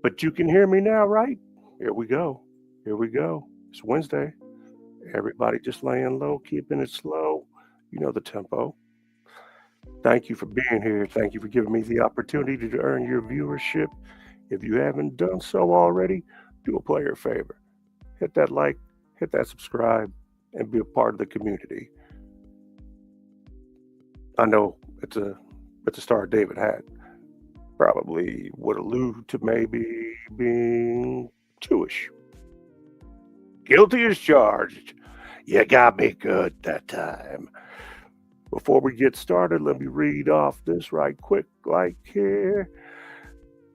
But you can hear me now, right? Here we go. Here we go. It's Wednesday. Everybody just laying low, keeping it slow. You know the tempo. Thank you for being here. Thank you for giving me the opportunity to earn your viewership. If you haven't done so already, do a player a favor. Hit that like, hit that subscribe, and be a part of the community. I know it's a star David had. Probably would allude to maybe being Jewish. Guilty as charged. You got me good that time. Before we get started, let me read off this right quick, like here.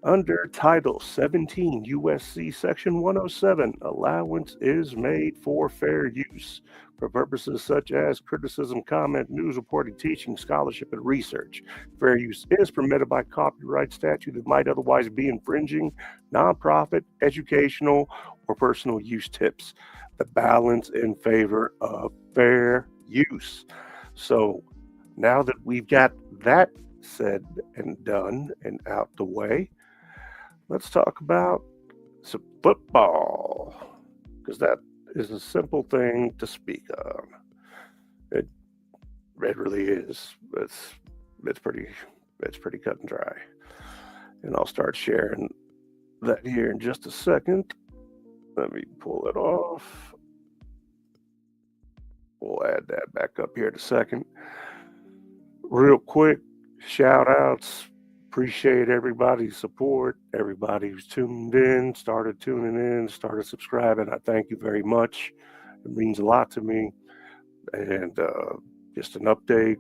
Under Title 17 USC Section 107, allowance is made for fair use for purposes such as criticism, comment, news reporting, teaching, scholarship, and research. Fair use is permitted by copyright statute that might otherwise be infringing nonprofit, educational, or personal use tips. The balance in favor of fair use. So now that we've got that said and done and out the way, let's talk about some football because that is a simple thing to speak of. It it really is. It's pretty it's pretty cut and dry. And I'll start sharing that here in just a second. Let me pull it off. We'll add that back up here in a second. Real quick, shout outs. Appreciate everybody's support, everybody who's tuned in, started tuning in, started subscribing. I thank you very much. It means a lot to me. And just an update,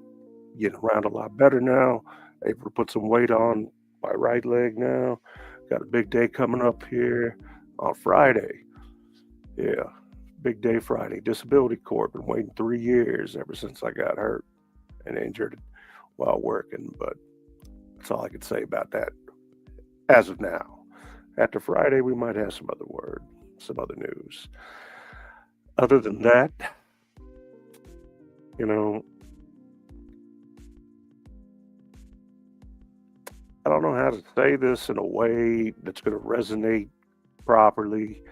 getting around a lot better now. Able to put some weight on my right leg now. Got a big day coming up here on Friday. Yeah, big day Friday. Disability court. Been waiting 3 years ever since I got hurt and injured while working. But that's all I can say about that as of now. After Friday, we might have some other word, some other news. Other than that, you know, I don't know how to say this in a way that's going to resonate properly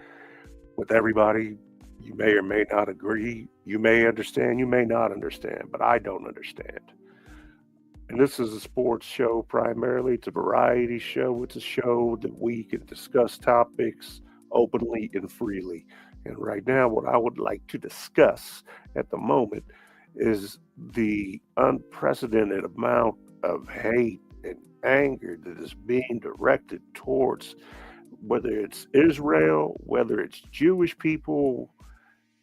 with everybody. You may or may not agree. You may understand, you may not understand, but I don't understand. And this is a sports show primarily. It's a variety show. It's a show that we can discuss topics openly and freely. And right now, what I would like to discuss at the moment is the unprecedented amount of hate and anger that is being directed towards whether it's Israel, whether it's Jewish people.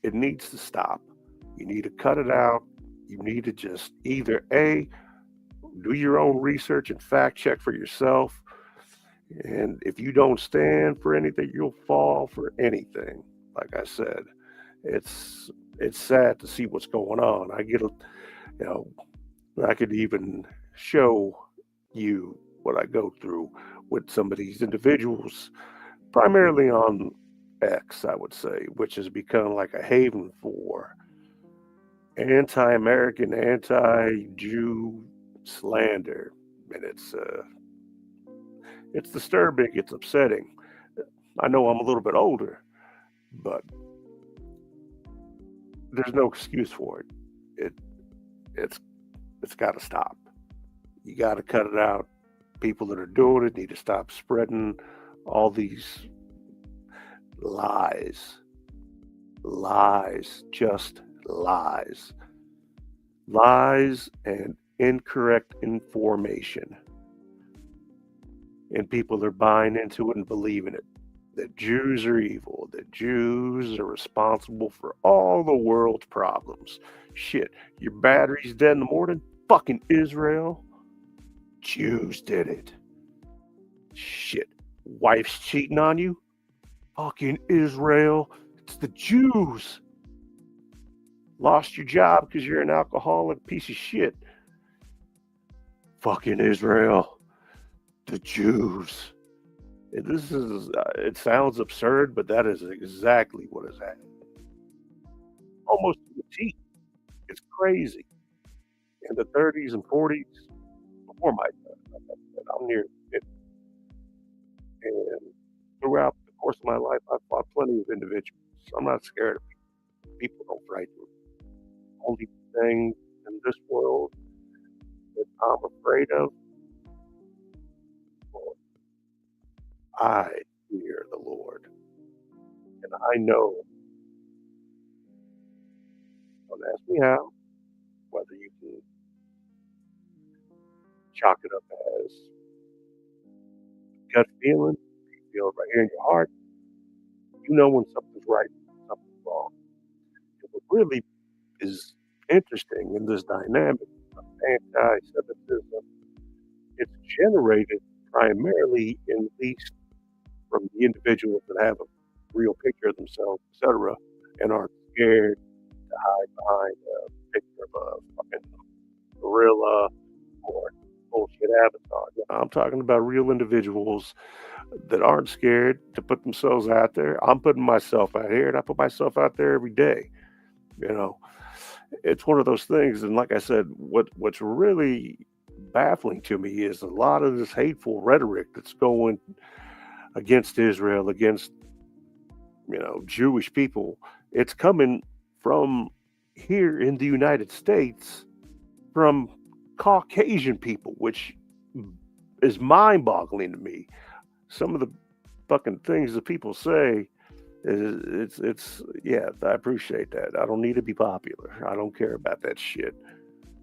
It needs to stop. You need to cut it out. You need to just either A, do your own research and fact check for yourself. And if you don't stand for anything, you'll fall for anything. Like I said, it's it's sad to see what's going on. You know, I could even show you what I go through with some of these individuals, primarily on X, I would say, which has become like a haven for anti-American, anti-Jew slander, and it's disturbing. It's upsetting. I know I'm a little bit older, but there's no excuse for it. It it's it's got to stop. You got to cut it out. People that are doing it need to stop spreading all these lies, lies, just lies, lies, and incorrect information. And people are buying into it and believing it. That Jews are evil, that Jews are responsible for all the world's problems. Shit, your battery's dead in the morning? Fucking Israel. Jews did it. Shit, wife's cheating on you? Fucking Israel. It's the Jews. Lost your job because you're an alcoholic piece of shit? Fucking Israel. The Jews. This is, it sounds absurd, but that is exactly what is happening. Almost to the T. It's crazy. In the 30s and 40s, before my time, I'm near 50, my life, I've fought plenty of individuals. I'm not scared of people. People don't frighten me. Only thing in this world that I'm afraid of, well, I fear the Lord. And I know, don't ask me how, whether you can chalk it up as gut feeling, you feel it right here in your heart, you know when something's right, something's wrong. And what really is interesting in this dynamic of anti-Semitism, it's generated primarily, in least from the individuals that have a real picture of themselves, etc., and aren't scared to hide behind a picture of a fucking gorilla or bullshit avatar. I'm talking about real individuals that aren't scared to put themselves out there. I'm putting myself out here, and I put myself out there every day. You know, it's one of those things. And like I said, what's really baffling to me is a lot of this hateful rhetoric that's going against Israel, against Jewish people. It's coming from here in the United States from Caucasian people, which is mind-boggling to me. Some of the fucking things that people say it's yeah, I appreciate that. I don't need to be popular. I don't care about that shit.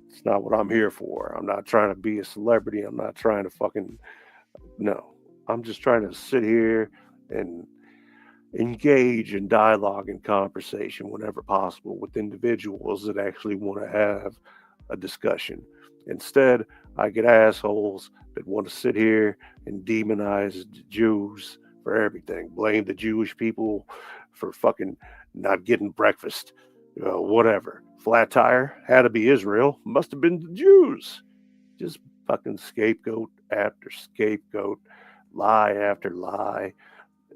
It's not what I'm here for. I'm not trying to be a celebrity. I'm not trying to fucking no. I'm just trying to sit here and engage in dialogue and conversation whenever possible with individuals that actually want to have a discussion. Instead, I get assholes that want to sit here and demonize the Jews for everything, blame the Jewish people for fucking not getting breakfast, whatever. Flat tire had to be Israel, must have been the Jews. Just fucking scapegoat after scapegoat, lie after lie.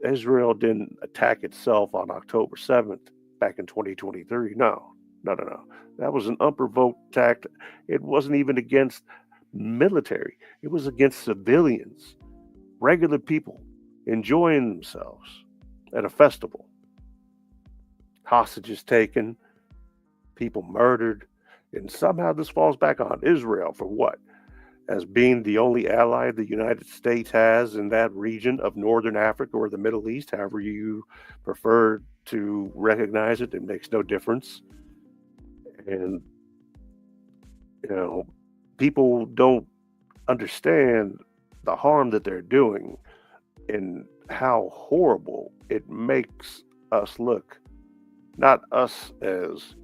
Israel didn't attack itself on October 7th back in 2023. No, no, no, no. That was an unprovoked attack. It wasn't even against military, it was against civilians, regular people enjoying themselves at a festival. Hostages taken, people murdered, and somehow this falls back on Israel for what? As being the only ally the United States has in that region of Northern Africa or the Middle East, however you prefer to recognize it, it makes no difference. And, you know, people don't understand the harm that they're doing and how horrible it makes us look. Not us as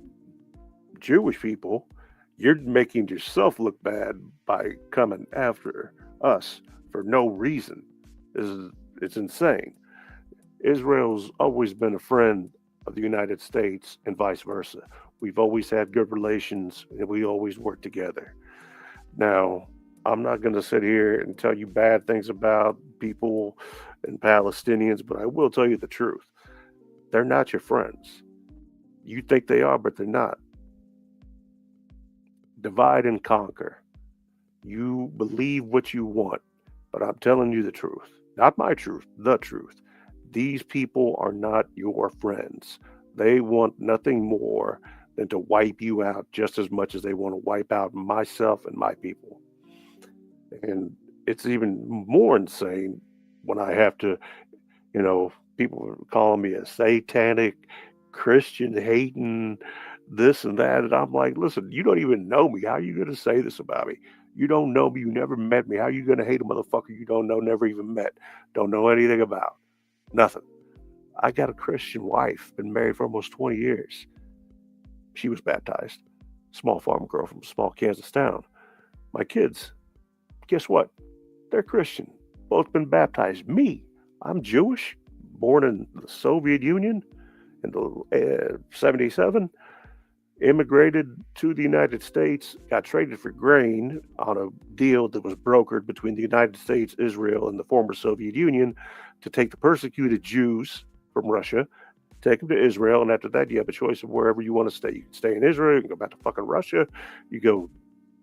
Jewish people, you're making yourself look bad by coming after us for no reason. It's insane. Israel's always been a friend of the United States and vice versa. We've always had good relations and we always work together. Now, I'm not going to sit here and tell you bad things about people and Palestinians, but I will tell you the truth. They're not your friends. You think they are, but they're not. Divide and conquer. You believe what you want, but I'm telling you the truth. Not my truth, the truth. These people are not your friends. They want nothing more than to wipe you out just as much as they want to wipe out myself and my people. And it's even more insane when I have to, people are calling me a satanic Christian hating this and that. And I'm like, listen, you don't even know me. How are you going to say this about me? You don't know me. You never met me. How are you going to hate a motherfucker you don't know, never even met, don't know anything about? Nothing. I got a Christian wife, been married for almost 20 years. She was baptized. Small farm girl from a small Kansas town. My kids, guess what? They're Christian. Both been baptized. Me, I'm Jewish, born in the Soviet Union in the 77, immigrated to the United States, got traded for grain on a deal that was brokered between the United States, Israel, and the former Soviet Union to take the persecuted Jews from Russia, take them to Israel, and after that, you have a choice of wherever you want to stay. You can stay in Israel, you can go back to fucking Russia, you go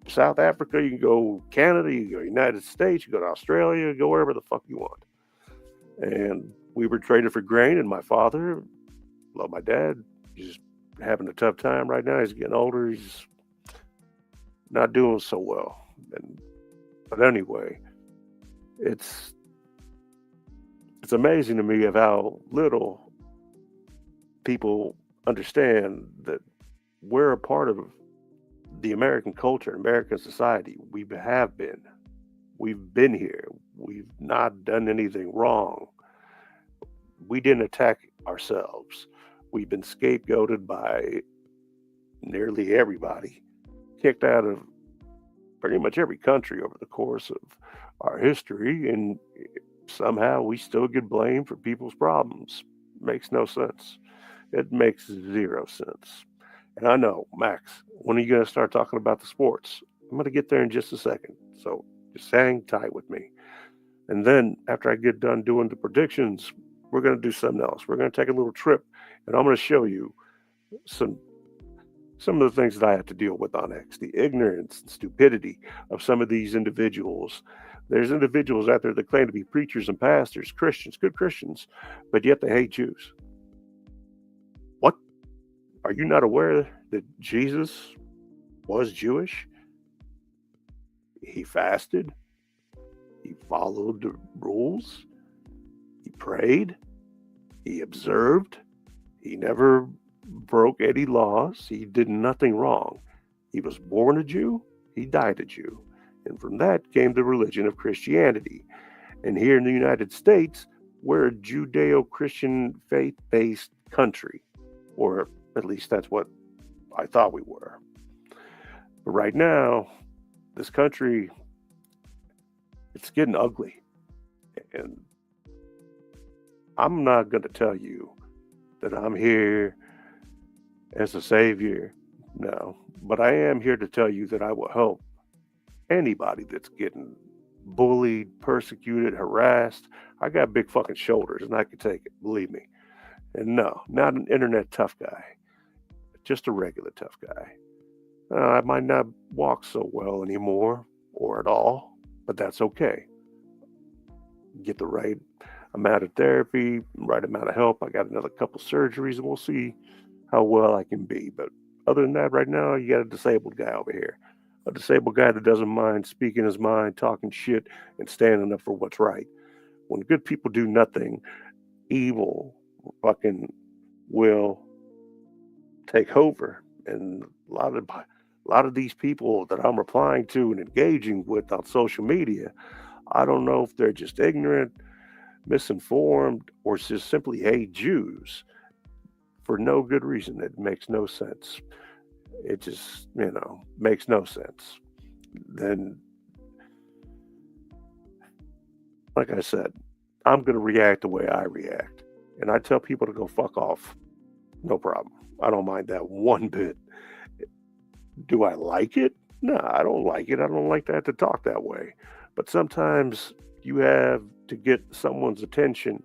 South Africa, you can go Canada, you can go United States, you go to Australia, you go wherever the fuck you want. And we were traded for grain, and my father, love my dad, he's having a tough time right now. He's getting older. He's not doing so well. And but anyway, it's it's amazing to me of how little people understand that we're a part of the American culture, American society. We have been. We've been here. We've not done anything wrong. We didn't attack ourselves. We've been scapegoated by nearly everybody, kicked out of pretty much every country over the course of our history, and somehow we still get blamed for people's problems. Makes no sense. It makes zero sense. And I know, Max, when are you going to start talking about the sports? I'm going to get there in just a second. So just hang tight with me. And then after I get done doing the predictions, we're going to do something else. We're going to take a little trip, and I'm going to show you some some of the things that I have to deal with on X, the ignorance and stupidity of some of these individuals. There's individuals out there that claim to be preachers and pastors, Christians, good Christians, but yet they hate Jews. What? Are you not aware that Jesus was Jewish? He fasted, he followed the rules, he prayed, he observed, he never broke any laws, he did nothing wrong. He was born a Jew, he died a Jew. And from that came the religion of Christianity. And here in the United States, we're a Judeo Christian faith based country, or at least that's what I thought we were. But right now, this country, it's getting ugly. And I'm not going to tell you that I'm here as a savior. No. But I am here to tell you that I will help anybody that's getting bullied, persecuted, harassed. I got big fucking shoulders and I can take it, believe me. And no, not an internet tough guy, just a regular tough guy. I might not walk so well anymore or at all, but that's okay. Get the right amount of therapy, right amount of help. I got another couple surgeries and we'll see how well I can be. But other than that, right now, you got a disabled guy over here. A disabled guy that doesn't mind speaking his mind, talking shit, and standing up for what's right. When good people do nothing, evil fucking will take over. And a lot of these people that I'm replying to and engaging with on social media, I don't know if they're just ignorant, misinformed, or just simply hate Jews for no good reason. It makes no sense. It just, makes no sense. Then, like I said, I'm going to react the way I react. And I tell people to go fuck off. No problem. I don't mind that one bit. Do I like it? No, I don't like it. I don't like to have to talk that way. But sometimes you have to get someone's attention.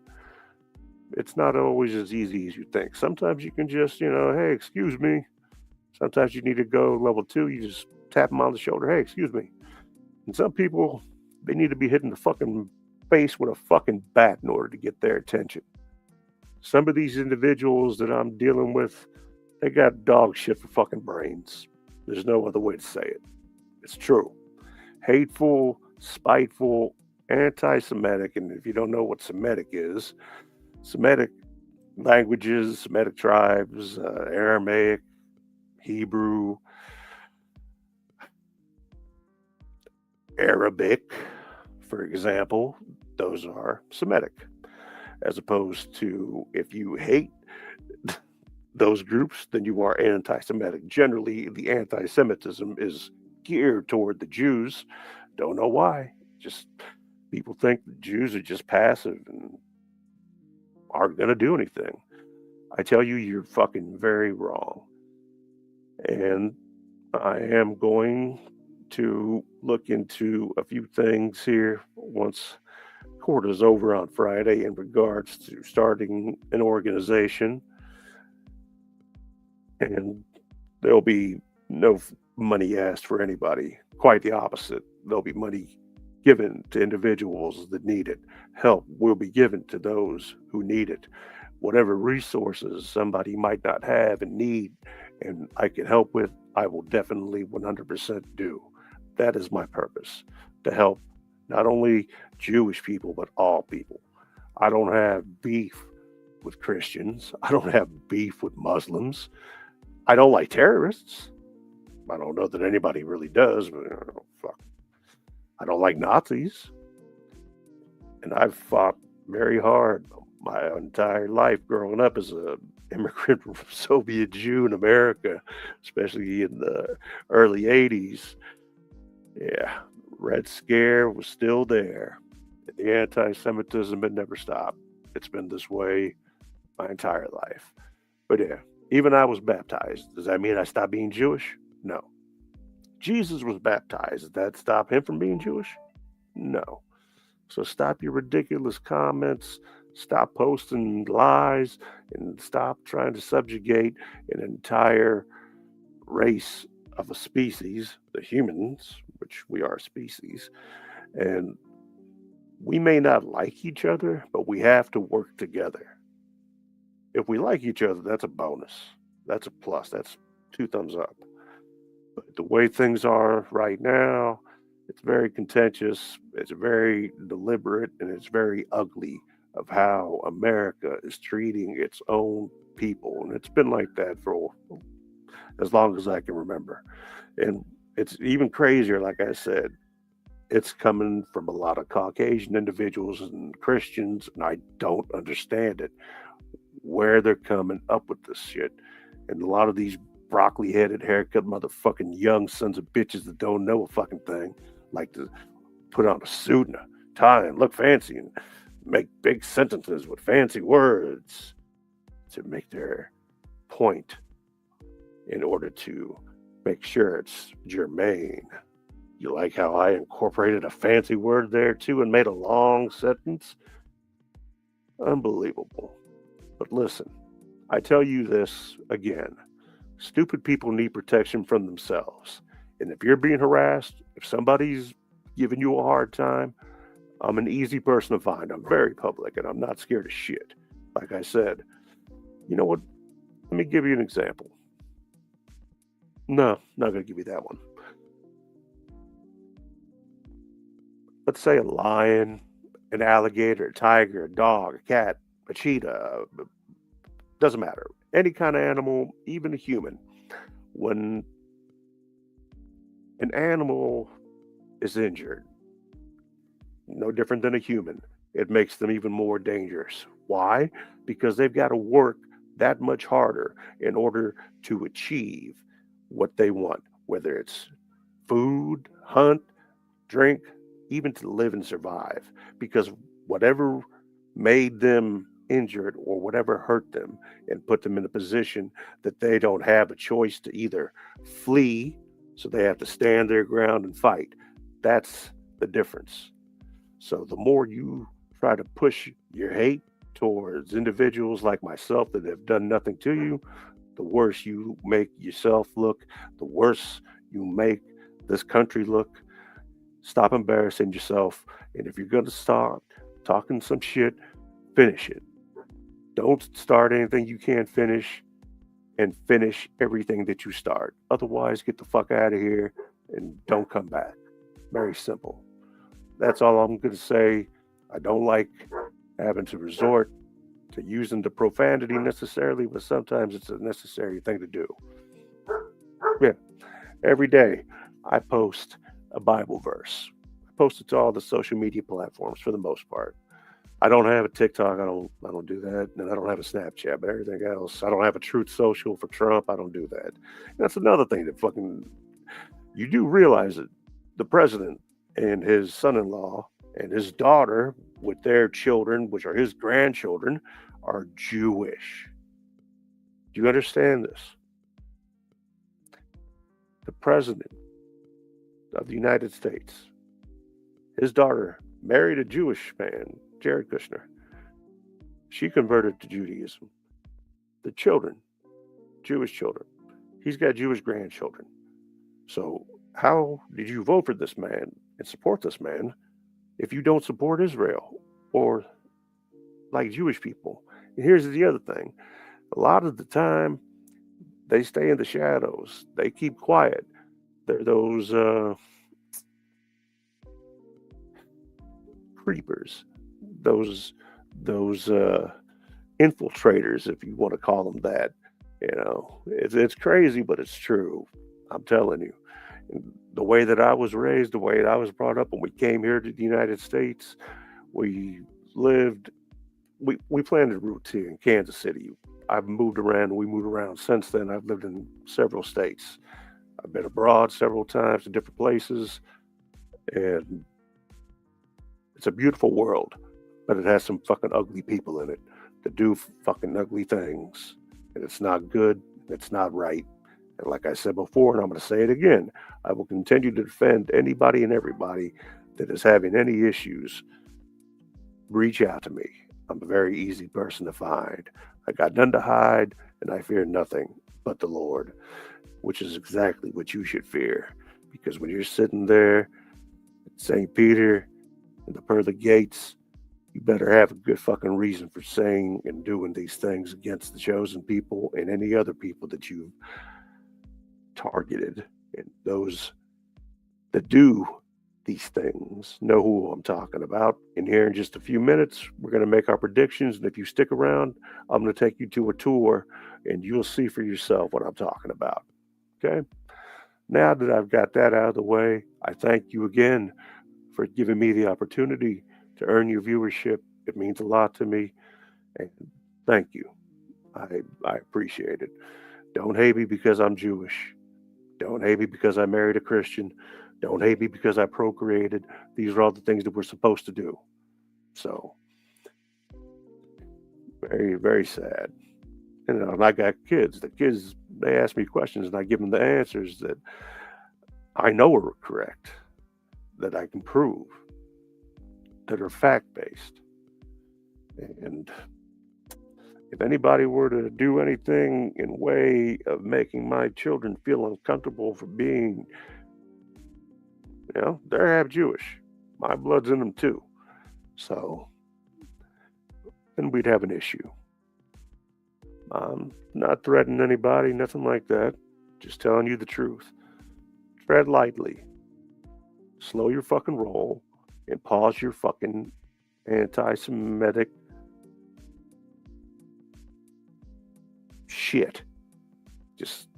It's not always as easy as you think. Sometimes you can just, hey, excuse me. Sometimes you need to go level 2. You just tap them on the shoulder. Hey, excuse me. And some people, they need to be hitting the fucking face with a fucking bat in order to get their attention. Some of these individuals that I'm dealing with, they got dog shit for fucking brains. There's no other way to say it. It's true. Hateful, spiteful, anti-Semitic. And if you don't know what Semitic is, Semitic languages, Semitic tribes, Aramaic, Hebrew, Arabic, for example, those are Semitic. As opposed to if you hate those groups, then you are anti-Semitic. Generally, the anti-Semitism is geared toward the Jews. Don't know why. Just people think the Jews are just passive and aren't going to do anything. I tell you, you're fucking very wrong. And I am going to look into a few things here once court is over on Friday in regards to starting an organization. And there'll be no money asked for anybody. Quite the opposite. There'll be money given to individuals that need it. Help will be given to those who need it. Whatever resources somebody might not have and need, and I can help with, I will definitely 100% do. That is my purpose, to help not only Jewish people, but all people. I don't have beef with Christians. I don't have beef with Muslims. I don't like terrorists. I don't know that anybody really does, but fuck. I don't like Nazis. And I've fought very hard my entire life growing up as a immigrant from Soviet Jew in America, especially in the early 80s. Yeah, Red Scare was still there. The anti-Semitism had never stopped. It's been this way my entire life. But yeah, even I was baptized. Does that mean I stopped being Jewish? No. Jesus was baptized. Did that stop him from being Jewish? No. So stop your ridiculous comments, stop posting lies, and stop trying to subjugate an entire race of a species, the humans, which we are a species. And we may not like each other, but we have to work together. If we like each other, that's a bonus. That's a plus. That's 2 thumbs up. But the way things are right now, it's very contentious, it's very deliberate, and it's very ugly of how America is treating its own people. And it's been like that for as long as I can remember. And it's even crazier, like I said, it's coming from a lot of Caucasian individuals and Christians, and I don't understand it, where they're coming up with this shit. And a lot of these broccoli headed, haircut motherfucking young sons of bitches that don't know a fucking thing like to put on a suit and a tie and look fancy and make big sentences with fancy words to make their point in order to make sure it's germane. You like how I incorporated a fancy word there too and made a long sentence? Unbelievable. But listen, I tell you this again. Stupid people need protection from themselves. And if you're being harassed, if somebody's giving you a hard time, I'm an easy person to find. I'm very public and I'm not scared of shit. Like I said, you know what? Let me give you an example. No, not going to give you that one. Let's say a lion, an alligator, a tiger, a dog, a cat, a cheetah, doesn't matter. Any kind of animal, even a human. When an animal is injured, no different than a human, it makes them even more dangerous. Why? Because they've got to work that much harder in order to achieve what they want, whether it's food, hunt, drink, even to live and survive. Because whatever made them injured or whatever hurt them and put them in a position that they don't have a choice to either flee, so they have to stand their ground and fight. That's the difference. So the more you try to push your hate towards individuals like myself that have done nothing to you, the worse you make yourself look, the worse you make this country look. Stop embarrassing yourself. And if you're going to start talking some shit, finish it. Don't start anything you can't finish and finish everything that you start. Otherwise, get the fuck out of here and don't come back. Very simple. That's all I'm going to say. I don't like having to resort to using the profanity necessarily, but sometimes it's a necessary thing to do. Yeah. Every day I post a Bible verse. I post it to all the social media platforms for the most part. I don't have a TikTok. I don't do that, and I don't have a Snapchat. But everything else, I don't have a Truth Social for Trump. I don't do that. And that's another thing that fucking you do realize that the president and his son-in-law and his daughter, with their children, which are his grandchildren, are Jewish. Do you understand this? The president of the United States, his daughter married a Jewish man, Jared Kushner. She converted to Judaism. The children, Jewish children. He's got Jewish grandchildren. So how did you vote for this man and support this man if you don't support Israel or like Jewish people. And here's the other thing: a lot of the time, they stay in the shadows. They keep quiet. They're those creepers, those those infiltrators, if you want to call them that. It's crazy, but it's true. I'm telling you. The way that I was raised, the way that I was brought up when we came here to the United States, we lived, we planted roots here in Kansas City. I've moved around, we moved around since then. I've lived in several states. I've been abroad several times in different places, and it's a beautiful world, but it has some fucking ugly people in it that do fucking ugly things. And it's not good, it's not right. And like I said before, and I'm going to say it again, I will continue to defend anybody and everybody that is having any issues. Reach out to me. I'm a very easy person to find. I got none to hide, and I fear nothing but the Lord, which is exactly what you should fear. Because when you're sitting there at St. Peter in the pearly gates, you better have a good fucking reason for saying and doing these things against the chosen people and any other people that you've targeted. And those that do these things know who I'm talking about. And here in just a few minutes, we're going to make our predictions. And if you stick around, I'm going to take you to a tour and you'll see for yourself what I'm talking about. Okay? Now that I've got that out of the way, I thank you again for giving me the opportunity to earn your viewership. It means a lot to me. And thank you. I appreciate it. Don't hate me because I'm Jewish. Don't hate me because I married a Christian. Don't hate me because I procreated. These are all the things that we're supposed to do. So, very, very sad. And I got kids. The kids, they ask me questions and I give them the answers that I know are correct, that I can prove, that are fact based. And if anybody were to do anything in way of making my children feel uncomfortable for being, they're half Jewish. My blood's in them too. So then we'd have an issue. I'm not threatening anybody, nothing like that. Just telling you the truth. Tread lightly. Slow your fucking roll and pause your fucking anti-Semitic shit. Just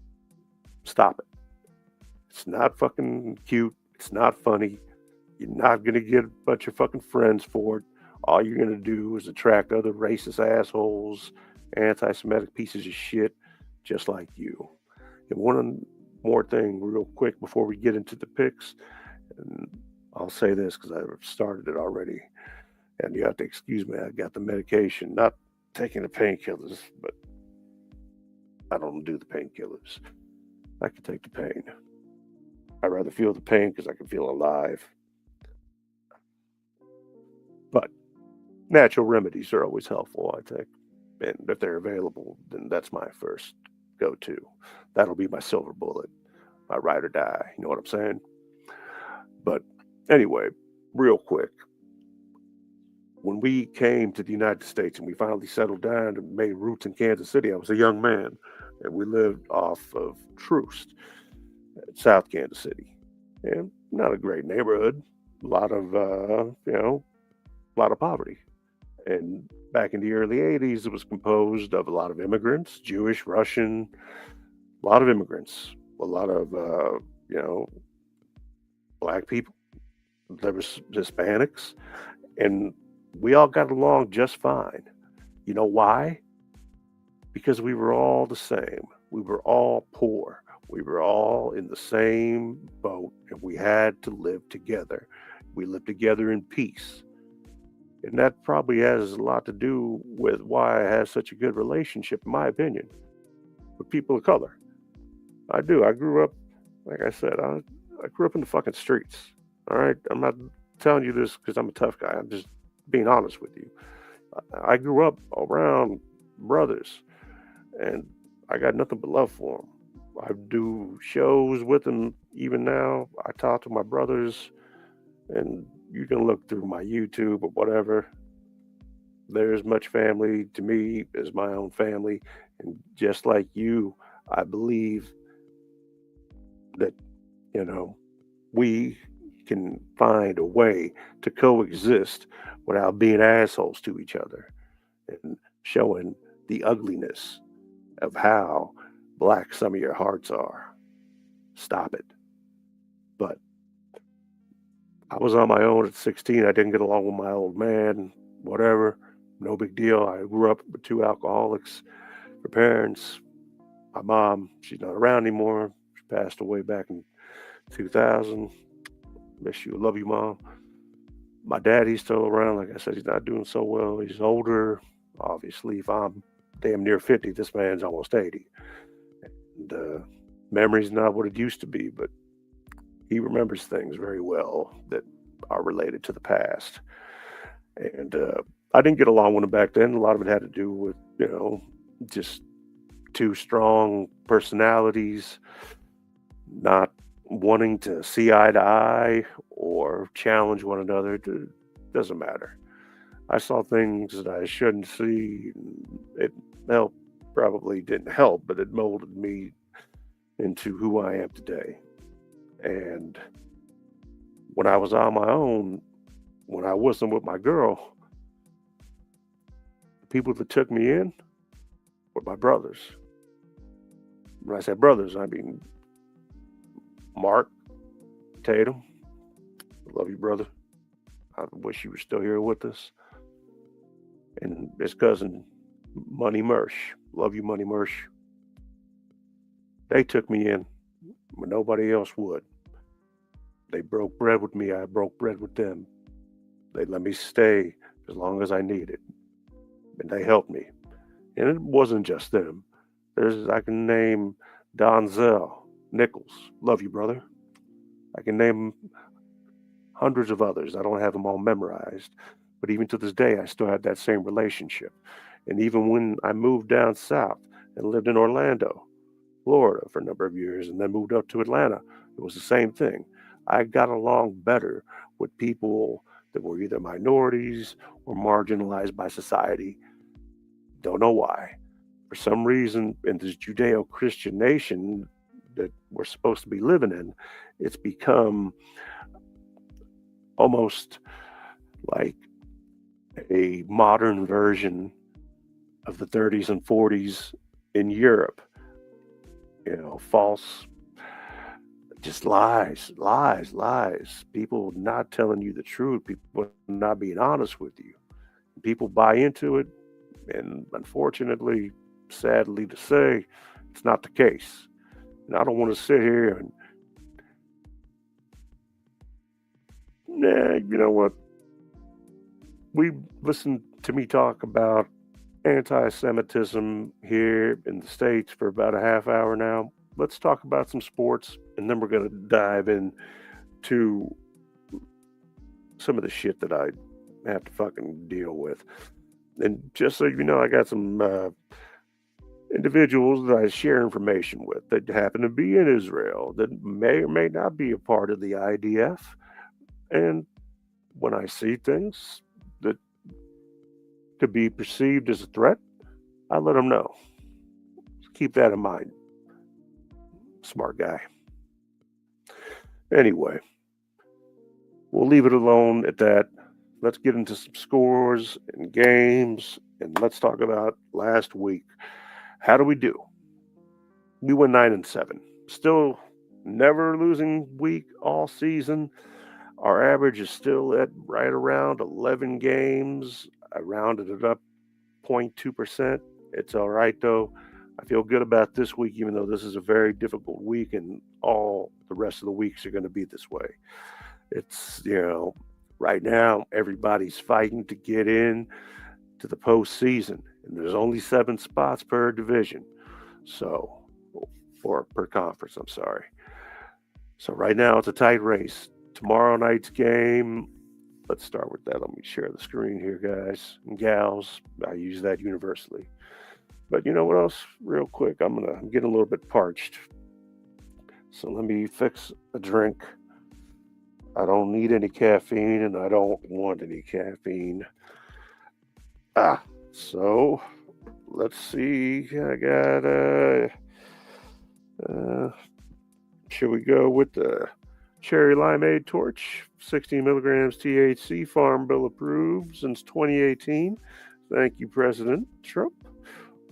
stop it. It's not fucking cute. It's not funny. You're not going to get a bunch of fucking friends for it. All you're going to do is attract other racist assholes, anti-Semitic pieces of shit, just like you. And one more thing real quick before we get into the picks. And I'll say this because I've started it already. And you have to excuse me. I got the medication, not taking the painkillers, but I don't do the painkillers. I can take the pain. I'd rather feel the pain because I can feel alive. But natural remedies are always helpful, I think. And if they're available, then that's my first go-to. That'll be my silver bullet, my ride or die. You know what I'm saying? But anyway, real quick. When we came to the United States and we finally settled down and made roots in Kansas City, I was a young man. And we lived off of Troost, South Kansas City. And not a great neighborhood. A lot of, a lot of poverty. And back in the early 80s, it was composed of a lot of immigrants, Jewish, Russian, a lot of immigrants, a lot of, black people. There was Hispanics. And we all got along just fine. You know why? Because we were all the same. We were all poor. We were all in the same boat, and we had to live together. We lived together in peace. And that probably has a lot to do with why I have such a good relationship, in my opinion, with people of color. I do. I grew up, like I said, I grew up in the fucking streets. All right? I'm not telling you this because I'm a tough guy. I'm just being honest with you. I grew up around brothers, and I got nothing but love for them. I do shows with them even now. I talk to my brothers, and you can look through my YouTube or whatever. There's much family to me as my own family. And just like you, I believe that, you know, we can find a way to coexist without being assholes to each other and showing the ugliness of how black some of your hearts are. Stop it. But I was on my own at 16. I didn't get along with my old man, whatever. No big deal. I grew up with two alcoholics for parents. My mom, she's not around anymore. She passed away back in 2000. Miss you. Love you, mom. My dad, he's still around. Like I said, he's not doing so well. He's older. Obviously, if I'm damn near 50, this man's almost 80. And memory's not what it used to be, but he remembers things very well that are related to the past. And I didn't get along with him back then. A lot of it had to do with, just two strong personalities, not wanting to see eye to eye or challenge one another. It doesn't matter. I saw things that I shouldn't see. It helped, probably didn't help, but it molded me into who I am today. And when I was on my own, when I wasn't with my girl, the people that took me in were my brothers. When I said brothers, I mean Mark Tatum. Love you, brother. I wish you were still here with us. And his cousin, Money Mersh. Love you, Money Mersh. They took me in when nobody else would. They broke bread with me. I broke bread with them. They let me stay as long as I needed. And they helped me. And it wasn't just them. I can name Donzel Nichols. Love you, brother. I can name hundreds of others. I don't have them all memorized. But even to this day, I still have that same relationship. And even when I moved down south and lived in Orlando, Florida for a number of years, and then moved up to Atlanta, it was the same thing. I got along better with people that were either minorities or marginalized by society. Don't know why. For some reason, in this Judeo Christian nation that we're supposed to be living in, it's become almost like a modern version of the 30s and 40s in Europe. False, just lies, lies, lies. People not telling you the truth, people not being honest with you. People buy into it, and unfortunately, sadly to say, it's not the case. And I don't want to sit here and, you know what? We listen to me talk about anti-Semitism here in the States for about a half hour now. Let's talk about some sports, and then we're going to dive into some of the shit that I have to fucking deal with. And just so you know, I got some individuals that I share information with that happen to be in Israel that may or may not be a part of the IDF. And when I see things that could be perceived as a threat, I let them know. Keep that in mind. Smart guy. Anyway, we'll leave it alone at that. Let's get into some scores and games, and let's talk about last week. How do we do? We went 9-7. Still never losing week all season. Our average is still at right around 11 games. I rounded it up 0.2%. It's all right, though. I feel good about this week, even though this is a very difficult week and all the rest of the weeks are going to be this way. It's, right now, everybody's fighting to get in to the postseason, and there's only 7 spots per division. So, or per conference, I'm sorry. So right now it's a tight race. Tomorrow night's game, let's start with that. Let me share the screen here, guys and gals. I use that universally. But you know what else? Real quick, I'm getting a little bit parched. So let me fix a drink. I don't need any caffeine and I don't want any caffeine. So let's see. I got uh should we go with the Cherry Limeade Torch? 16 milligrams THC, Farm Bill approved since 2018. Thank you, President Trump.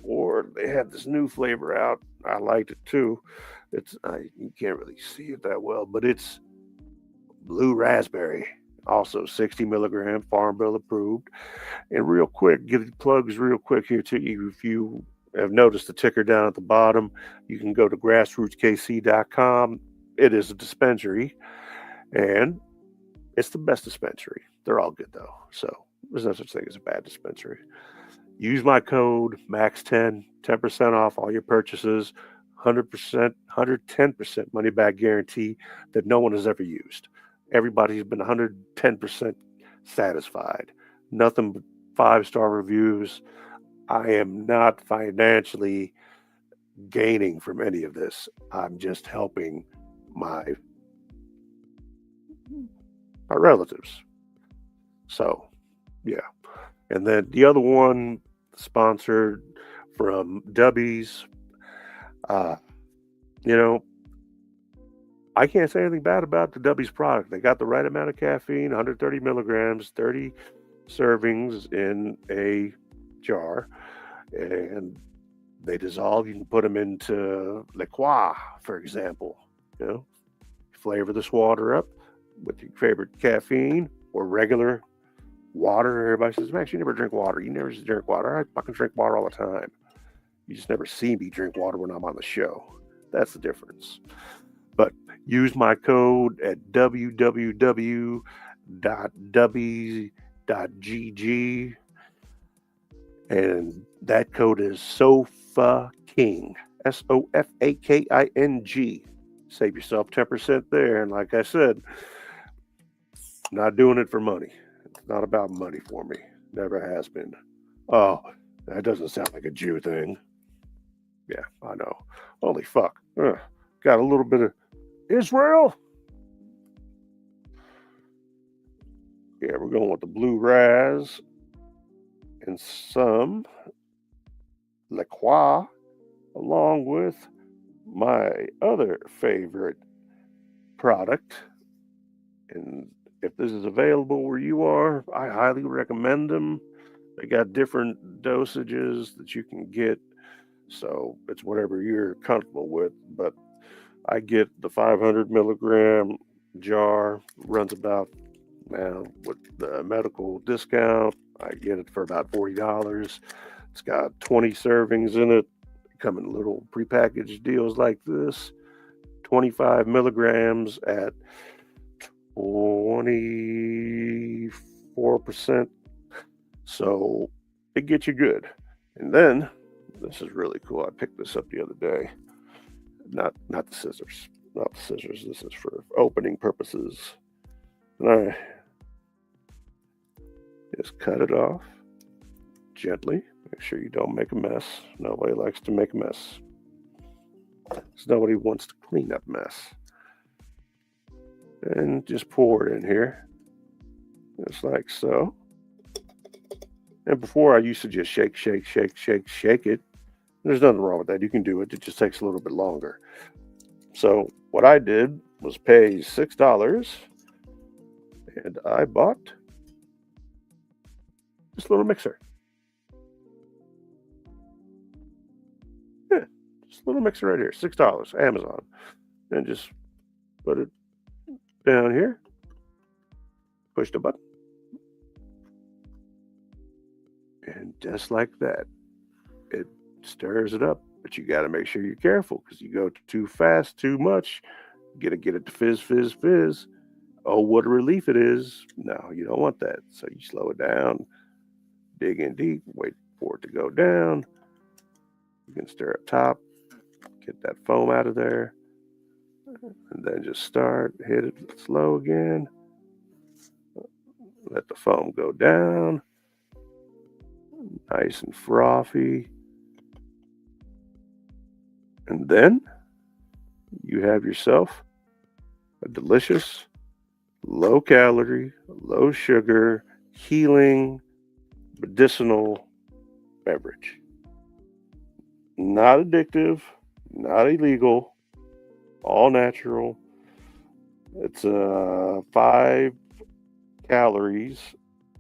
Or they had this new flavor out. I liked it too. You can't really see it that well, but it's blue raspberry. Also 60 milligram, Farm Bill approved. And real quick, give plugs real quick here to you. If you have noticed the ticker down at the bottom, you can go to grassrootskc.com. It is a dispensary, and it's the best dispensary. They're all good though, so there's no such thing as a bad dispensary. Use my code MAX10, 10% off all your purchases, 100%, 110% money back guarantee that no one has ever used. Everybody's been 110% satisfied. Nothing but 5-star reviews. I am not financially gaining from any of this. I'm just helping my relatives. So, yeah. And then the other one, sponsored from Dubbies. I can't say anything bad about the Dubbies product. They got the right amount of caffeine, 130 milligrams, 30 servings in a jar, and they dissolve. You can put them into liqueur, for example. Flavor this water up with your favorite caffeine or regular water. Everybody says, Max, you never drink water. You never drink water. I fucking drink water all the time. You just never see me drink water when I'm on the show. That's the difference. But use my code at www.dubbies.gg, and that code is SOFAKING, SOFAKING. Save yourself 10% there. And like I said, I'm not doing it for money. It's not about money for me. Never has been. Oh, that doesn't sound like a Jew thing. Yeah, I know. Holy fuck. Got a little bit of Israel. Yeah, we're going with the blue raz and some liqueur, along with my other favorite product. And if this is available where you are, I highly recommend them. They got different dosages that you can get, so it's whatever you're comfortable with. But I get the 500 milligram jar, runs about, now with the medical discount, I get it for about $40. It's got 20 servings in it, come in little prepackaged deals like this. 25 milligrams at 24%. So it gets you good. And then, this is really cool. I picked this up the other day. Not the scissors. Not the scissors. This is for opening purposes. And I just cut it off gently. Make sure you don't make a mess. Nobody likes to make a mess. Because nobody wants to clean up mess. And just pour it in here. Just like so. And before, I used to just shake it. There's nothing wrong with that. You can do it. It just takes a little bit longer. So what I did was pay $6, and I bought this little mixer. Yeah, just a little mixer right here. $6, Amazon. And just put it down here. Push the button. And just like that, it stirs it up. But you got to make sure you're careful, because you go too fast, too much, get it to fizz, fizz, fizz. Oh, what a relief it is. No, you don't want that. So you slow it down, dig in deep, wait for it to go down. You can stir up top, get that foam out of there, and then just start, hit it slow again. Let the foam go down. Nice and frothy. And then you have yourself a delicious low calorie, low sugar, healing, medicinal beverage. Not addictive, not illegal, all natural. It's 5 calories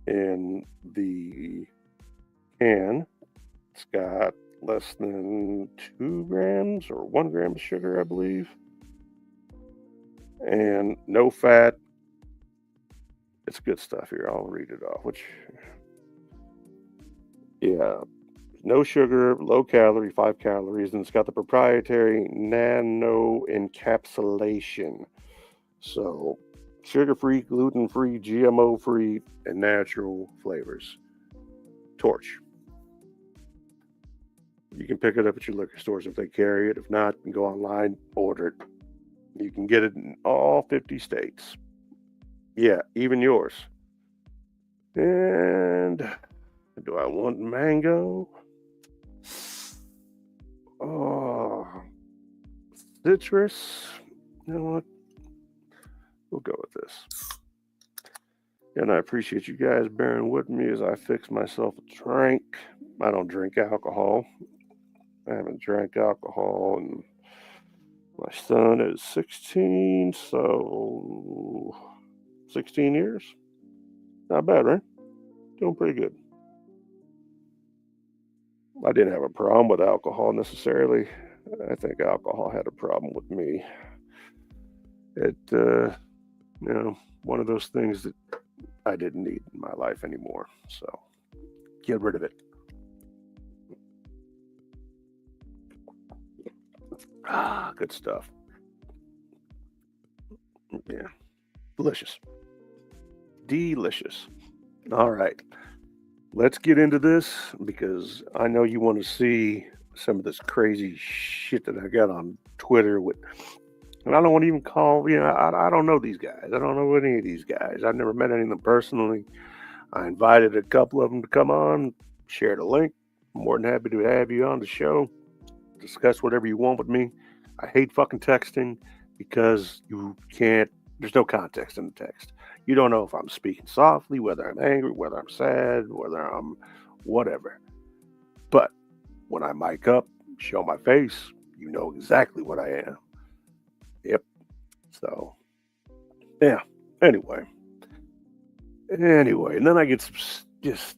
in the can. It's got less than 2 grams or 1 gram of sugar, I believe, and no fat. It's good stuff here. I'll read it off. Yeah, no sugar, low calorie, 5 calories, and it's got the proprietary nano encapsulation. So, sugar free, gluten free, GMO free, and natural flavors. Torch. You can pick it up at your liquor stores if they carry it. If not, you can go online, order it. You can get it in all 50 states. Yeah, even yours. And do I want mango? Oh, citrus. You know what? We'll go with this. And I appreciate you guys bearing with me as I fix myself a drink. I don't drink alcohol. I haven't drank alcohol, and my son is 16, so 16 years. Not bad, right? Doing pretty good. I didn't have a problem with alcohol necessarily. I think alcohol had a problem with me. One of those things that I didn't need in my life anymore. So get rid of it. Ah, good stuff. Yeah. Delicious. Delicious. All right. Let's get into this because I know you want to see some of this crazy shit that I got on Twitter with. And I don't want to even call, I don't know these guys. I don't know any of these guys. I've never met any of them personally. I invited a couple of them to come on, shared a link. More than happy to have you on the show. Discuss whatever you want with me. I hate fucking texting because there's no context in the text. You don't know if I'm speaking softly, whether I'm angry, whether I'm sad, whether I'm whatever. But when I mic up, show my face, you know exactly what I am. Yep. So, yeah. Anyway, and then I get some just,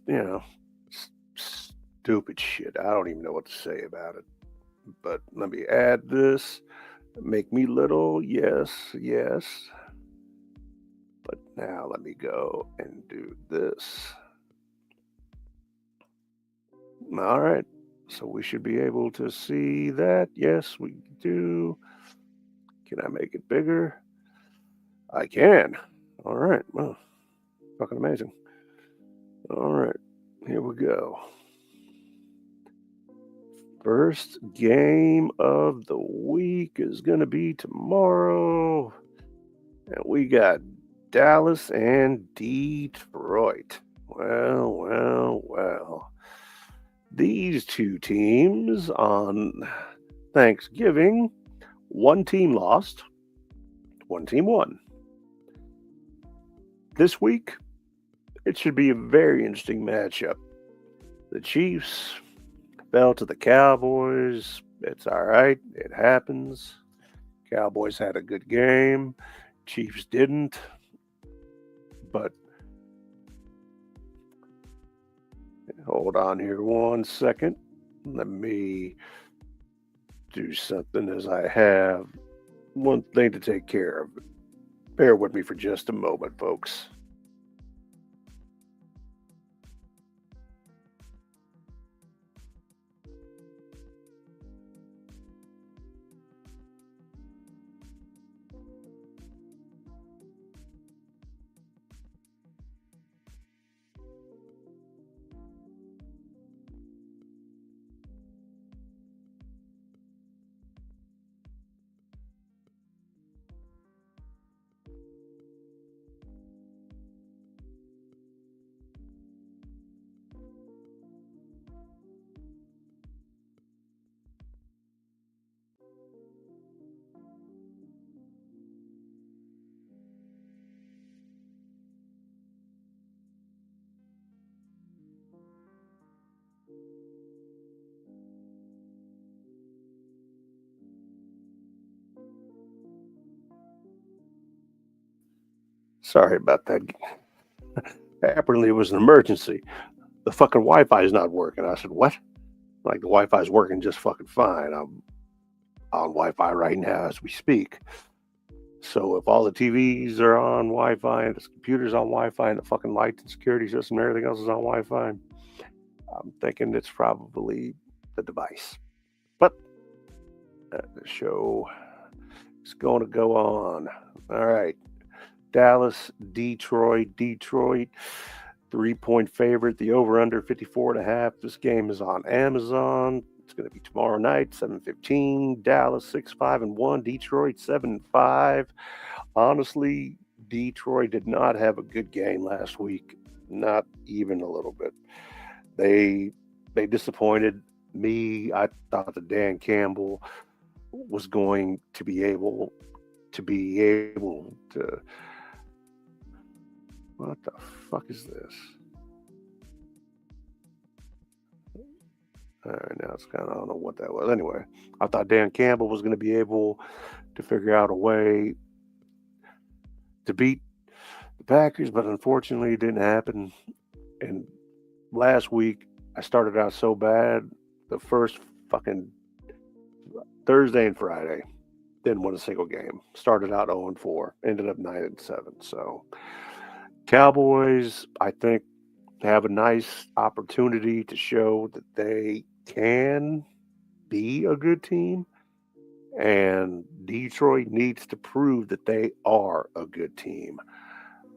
stupid shit. I don't even know what to say about it. But let me add this. Make me little. Yes, yes. But now let me go and do this. All right. So we should be able to see that. Yes, we do. Can I make it bigger? I can. All right. Well, fucking amazing. All right. Here we go. First game of the week is going to be tomorrow. And we got Dallas and Detroit. Well. These two teams on Thanksgiving, one team lost, one team won. This week, it should be a very interesting matchup. The Chiefs fell to the Cowboys. It's all right. It happens. Cowboys had a good game. Chiefs didn't. But hold on here 1 second. Let me do something as I have one thing to take care of. Bear with me for just a moment, folks. Sorry about that. Apparently, it was an emergency. The fucking Wi-Fi is not working. I said, what? Like, the Wi-Fi is working just fucking fine. I'm on Wi-Fi right now as we speak. So if all the TVs are on Wi-Fi and the computer's on Wi-Fi and the fucking lights and security system and everything else is on Wi-Fi, I'm thinking it's probably the device. But the show is going to go on. All right. Dallas, Detroit, 3-point favorite. The over-under 54.5. This game is on Amazon. It's going to be tomorrow night, 7:15. Dallas 6-5-1. Detroit 7-5. Honestly, Detroit did not have a good game last week. Not even a little bit. They disappointed me. I thought that Dan Campbell was going to be able to. What the fuck is this? All right, now it's kind of, I don't know what that was. Anyway, I thought Dan Campbell was going to be able to figure out a way to beat the Packers, but unfortunately it didn't happen. And last week, I started out so bad. The first fucking Thursday and Friday, didn't win a single game. Started out 0-4, ended up 9-7. So Cowboys, I think, have a nice opportunity to show that they can be a good team. And Detroit needs to prove that they are a good team.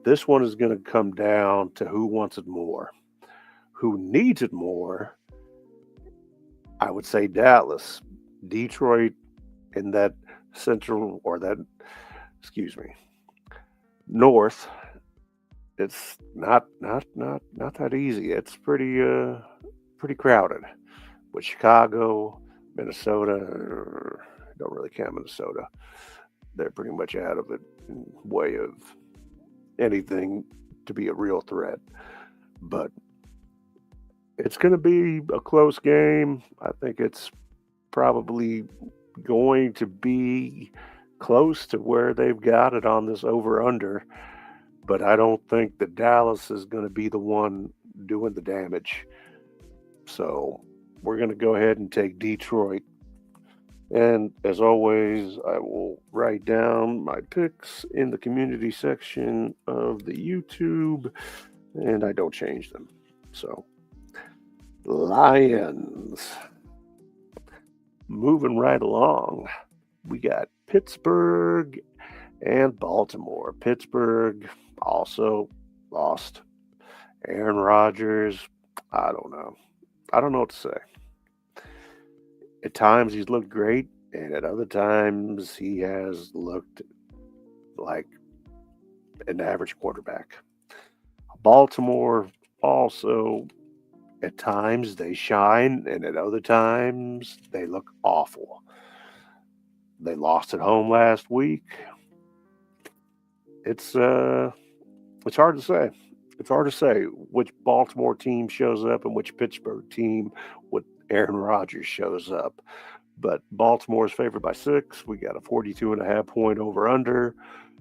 This one is going to come down to who wants it more. Who needs it more? I would say Dallas. Detroit in that north. It's not that easy. It's pretty crowded. With Chicago, Minnesota, don't really count Minnesota. They're pretty much out of it in way of anything to be a real threat. But it's going to be a close game. I think it's probably going to be close to where they've got it on this over-under. But I don't think that Dallas is going to be the one doing the damage. So we're going to go ahead and take Detroit. And as always, I will write down my picks in the community section of the YouTube, and I don't change them. So, Lions. Moving right along, we got Pittsburgh and Baltimore. Pittsburgh also lost. Aaron Rodgers, I don't know. I don't know what to say. At times he's looked great, and at other times he has looked like an average quarterback. Baltimore also, at times they shine, and at other times they look awful. They lost at home last week. It's hard to say. It's hard to say which Baltimore team shows up and which Pittsburgh team with Aaron Rodgers shows up. But Baltimore is favored by 6. We got a 42.5 point over under,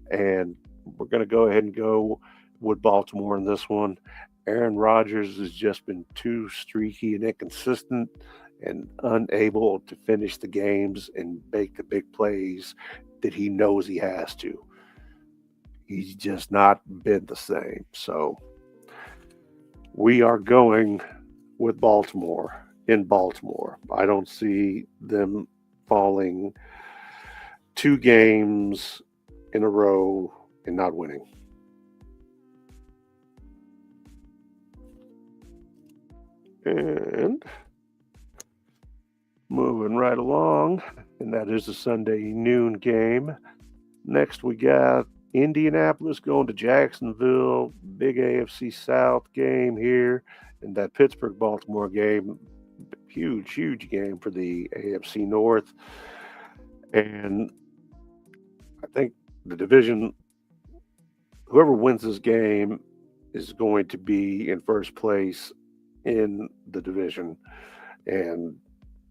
and we're going to go ahead and go with Baltimore in this one. Aaron Rodgers has just been too streaky and inconsistent and unable to finish the games and make the big plays that he knows he has to. He's just not been the same. So we are going with Baltimore in Baltimore. I don't see them falling 2 games in a row and not winning. And moving right along, and that is the Sunday noon game. Next, we got Indianapolis going to Jacksonville. Big AFC South game here. And that Pittsburgh-Baltimore game, huge game for the AFC North. And I think the division, whoever wins this game is going to be in first place in the division. And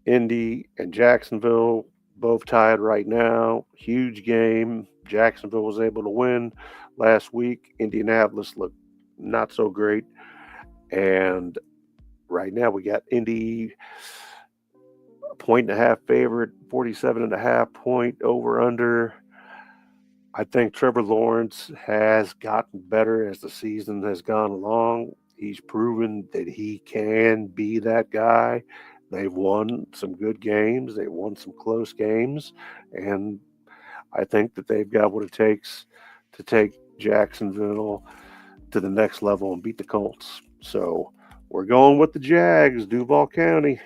Indy and Jacksonville both tied right now. Huge game. Jacksonville was able to win last week. Indianapolis looked not so great. And right now we got Indy a 1.5 favorite, 47.5 over under. I think Trevor Lawrence has gotten better as the season has gone along. He's proven that he can be that guy. They've won some good games. They've won some close games. And I think that they've got what it takes to take Jacksonville to the next level and beat the Colts. So we're going with the Jags, Duval County.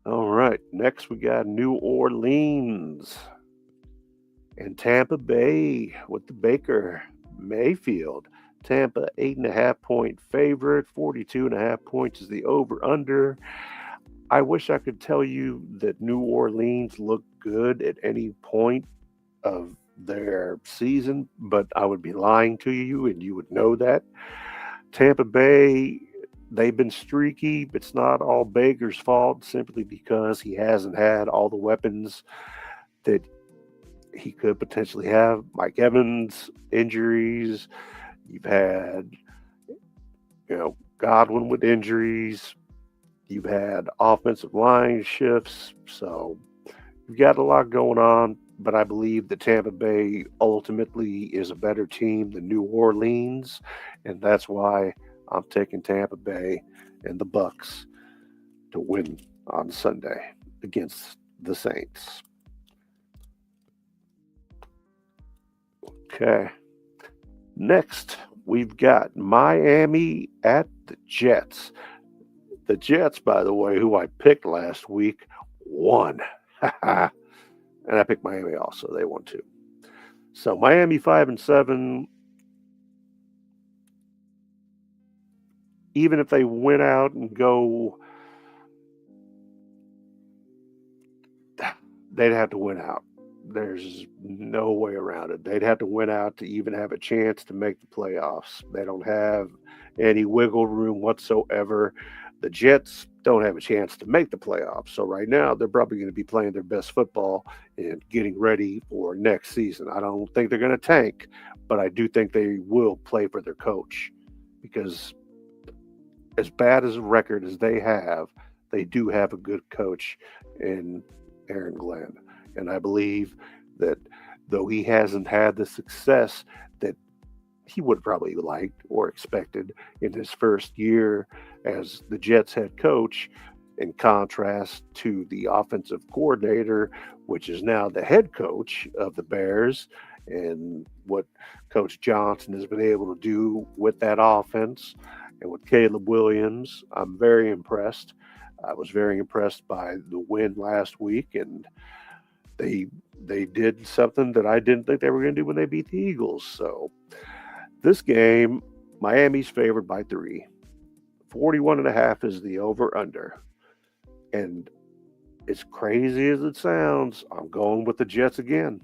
All right. Next, we got New Orleans and Tampa Bay with the Baker Mayfield. Tampa 8.5 favorite, 42.5 points is the over under. I wish I could tell you that New Orleans looked good at any point of their season, but I would be lying to you and you would know that. Tampa Bay, they've been streaky. It's not all Baker's fault simply because he hasn't had all the weapons that he could potentially have. Mike Evans, injuries. You've had, Godwin with injuries. You've had offensive line shifts. So you've got a lot going on. But I believe that Tampa Bay ultimately is a better team than New Orleans. And that's why I'm taking Tampa Bay and the Bucks to win on Sunday against the Saints. Okay. Next, we've got Miami at the Jets. The Jets, by the way, who I picked last week, won. And I picked Miami also. They won too. So Miami 5-7. Even if they went out and go, they'd have to win out. There's no way around it. They'd have to win out to even have a chance to make the playoffs. They don't have any wiggle room whatsoever. The Jets don't have a chance to make the playoffs. So right now, they're probably going to be playing their best football and getting ready for next season. I don't think they're going to tank, but I do think they will play for their coach because as bad as a record as they do have a good coach in Aaron Glenn. And I believe that though he hasn't had the success that he would probably liked or expected in his first year as the Jets head coach, in contrast to the offensive coordinator, which is now the head coach of the Bears, and what Coach Johnson has been able to do with that offense and with Caleb Williams. I'm very impressed. I was very impressed by the win last week, and they did something that I didn't think they were going to do when they beat the Eagles. So this game, Miami's favored by 3. 41.5 is the over-under. And as crazy as it sounds, I'm going with the Jets again.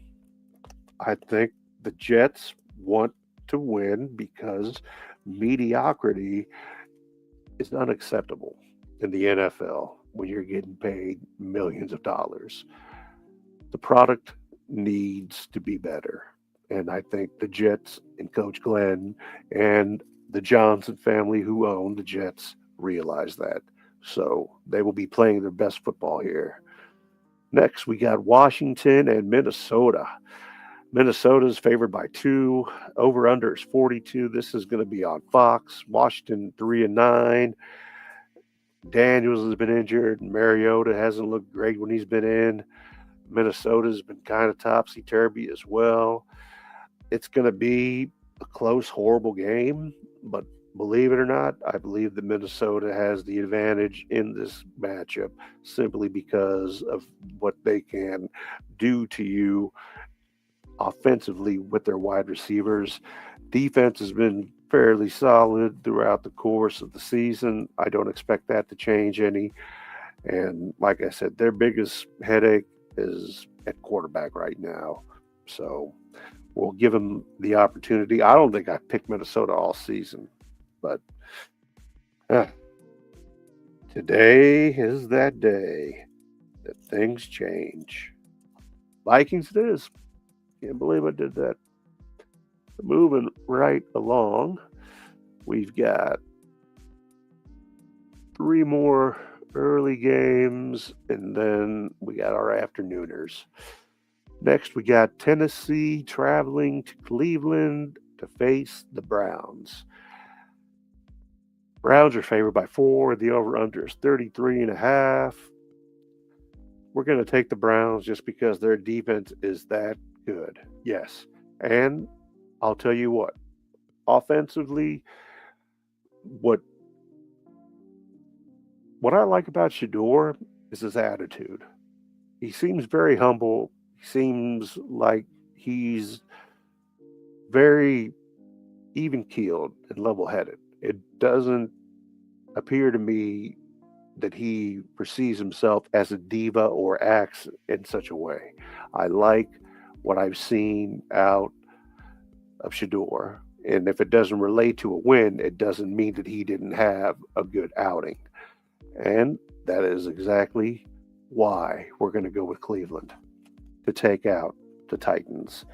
I think the Jets want to win because mediocrity is unacceptable in the NFL when you're getting paid millions of dollars. The product needs to be better. And I think the Jets and Coach Glenn and the Johnson family who own the Jets realize that. So they will be playing their best football here. Next, we got Washington and Minnesota. Minnesota is favored by 2. Over-under is 42. This is going to be on Fox. Washington 3-9. Daniels has been injured. Mariota hasn't looked great when he's been in. Minnesota's been kind of topsy-turvy as well. It's going to be a close, horrible game, but believe it or not, I believe that Minnesota has the advantage in this matchup simply because of what they can do to you offensively with their wide receivers. Defense has been fairly solid throughout the course of the season. I don't expect that to change any. And like I said, their biggest headache is at quarterback right now. So we'll give them the opportunity. I don't think I picked Minnesota all season, but today is that day that things change. Vikings it is. Can't believe I did that. Moving right along, we've got 3 more early games, and then we got our afternooners. Next, we got Tennessee traveling to Cleveland to face the Browns. Browns are favored by 4. The over-under is 33.5. We're going to take the Browns just because their defense is that good. Yes. And I'll tell you what, offensively, what I like about Shador is his attitude. He seems very humble. He seems like he's very even-keeled and level-headed. It doesn't appear to me that he perceives himself as a diva or acts in such a way. I like what I've seen out of Shador. And if it doesn't relate to a win, it doesn't mean that he didn't have a good outing. And that is exactly why we're going to go with Cleveland to take out the Titans,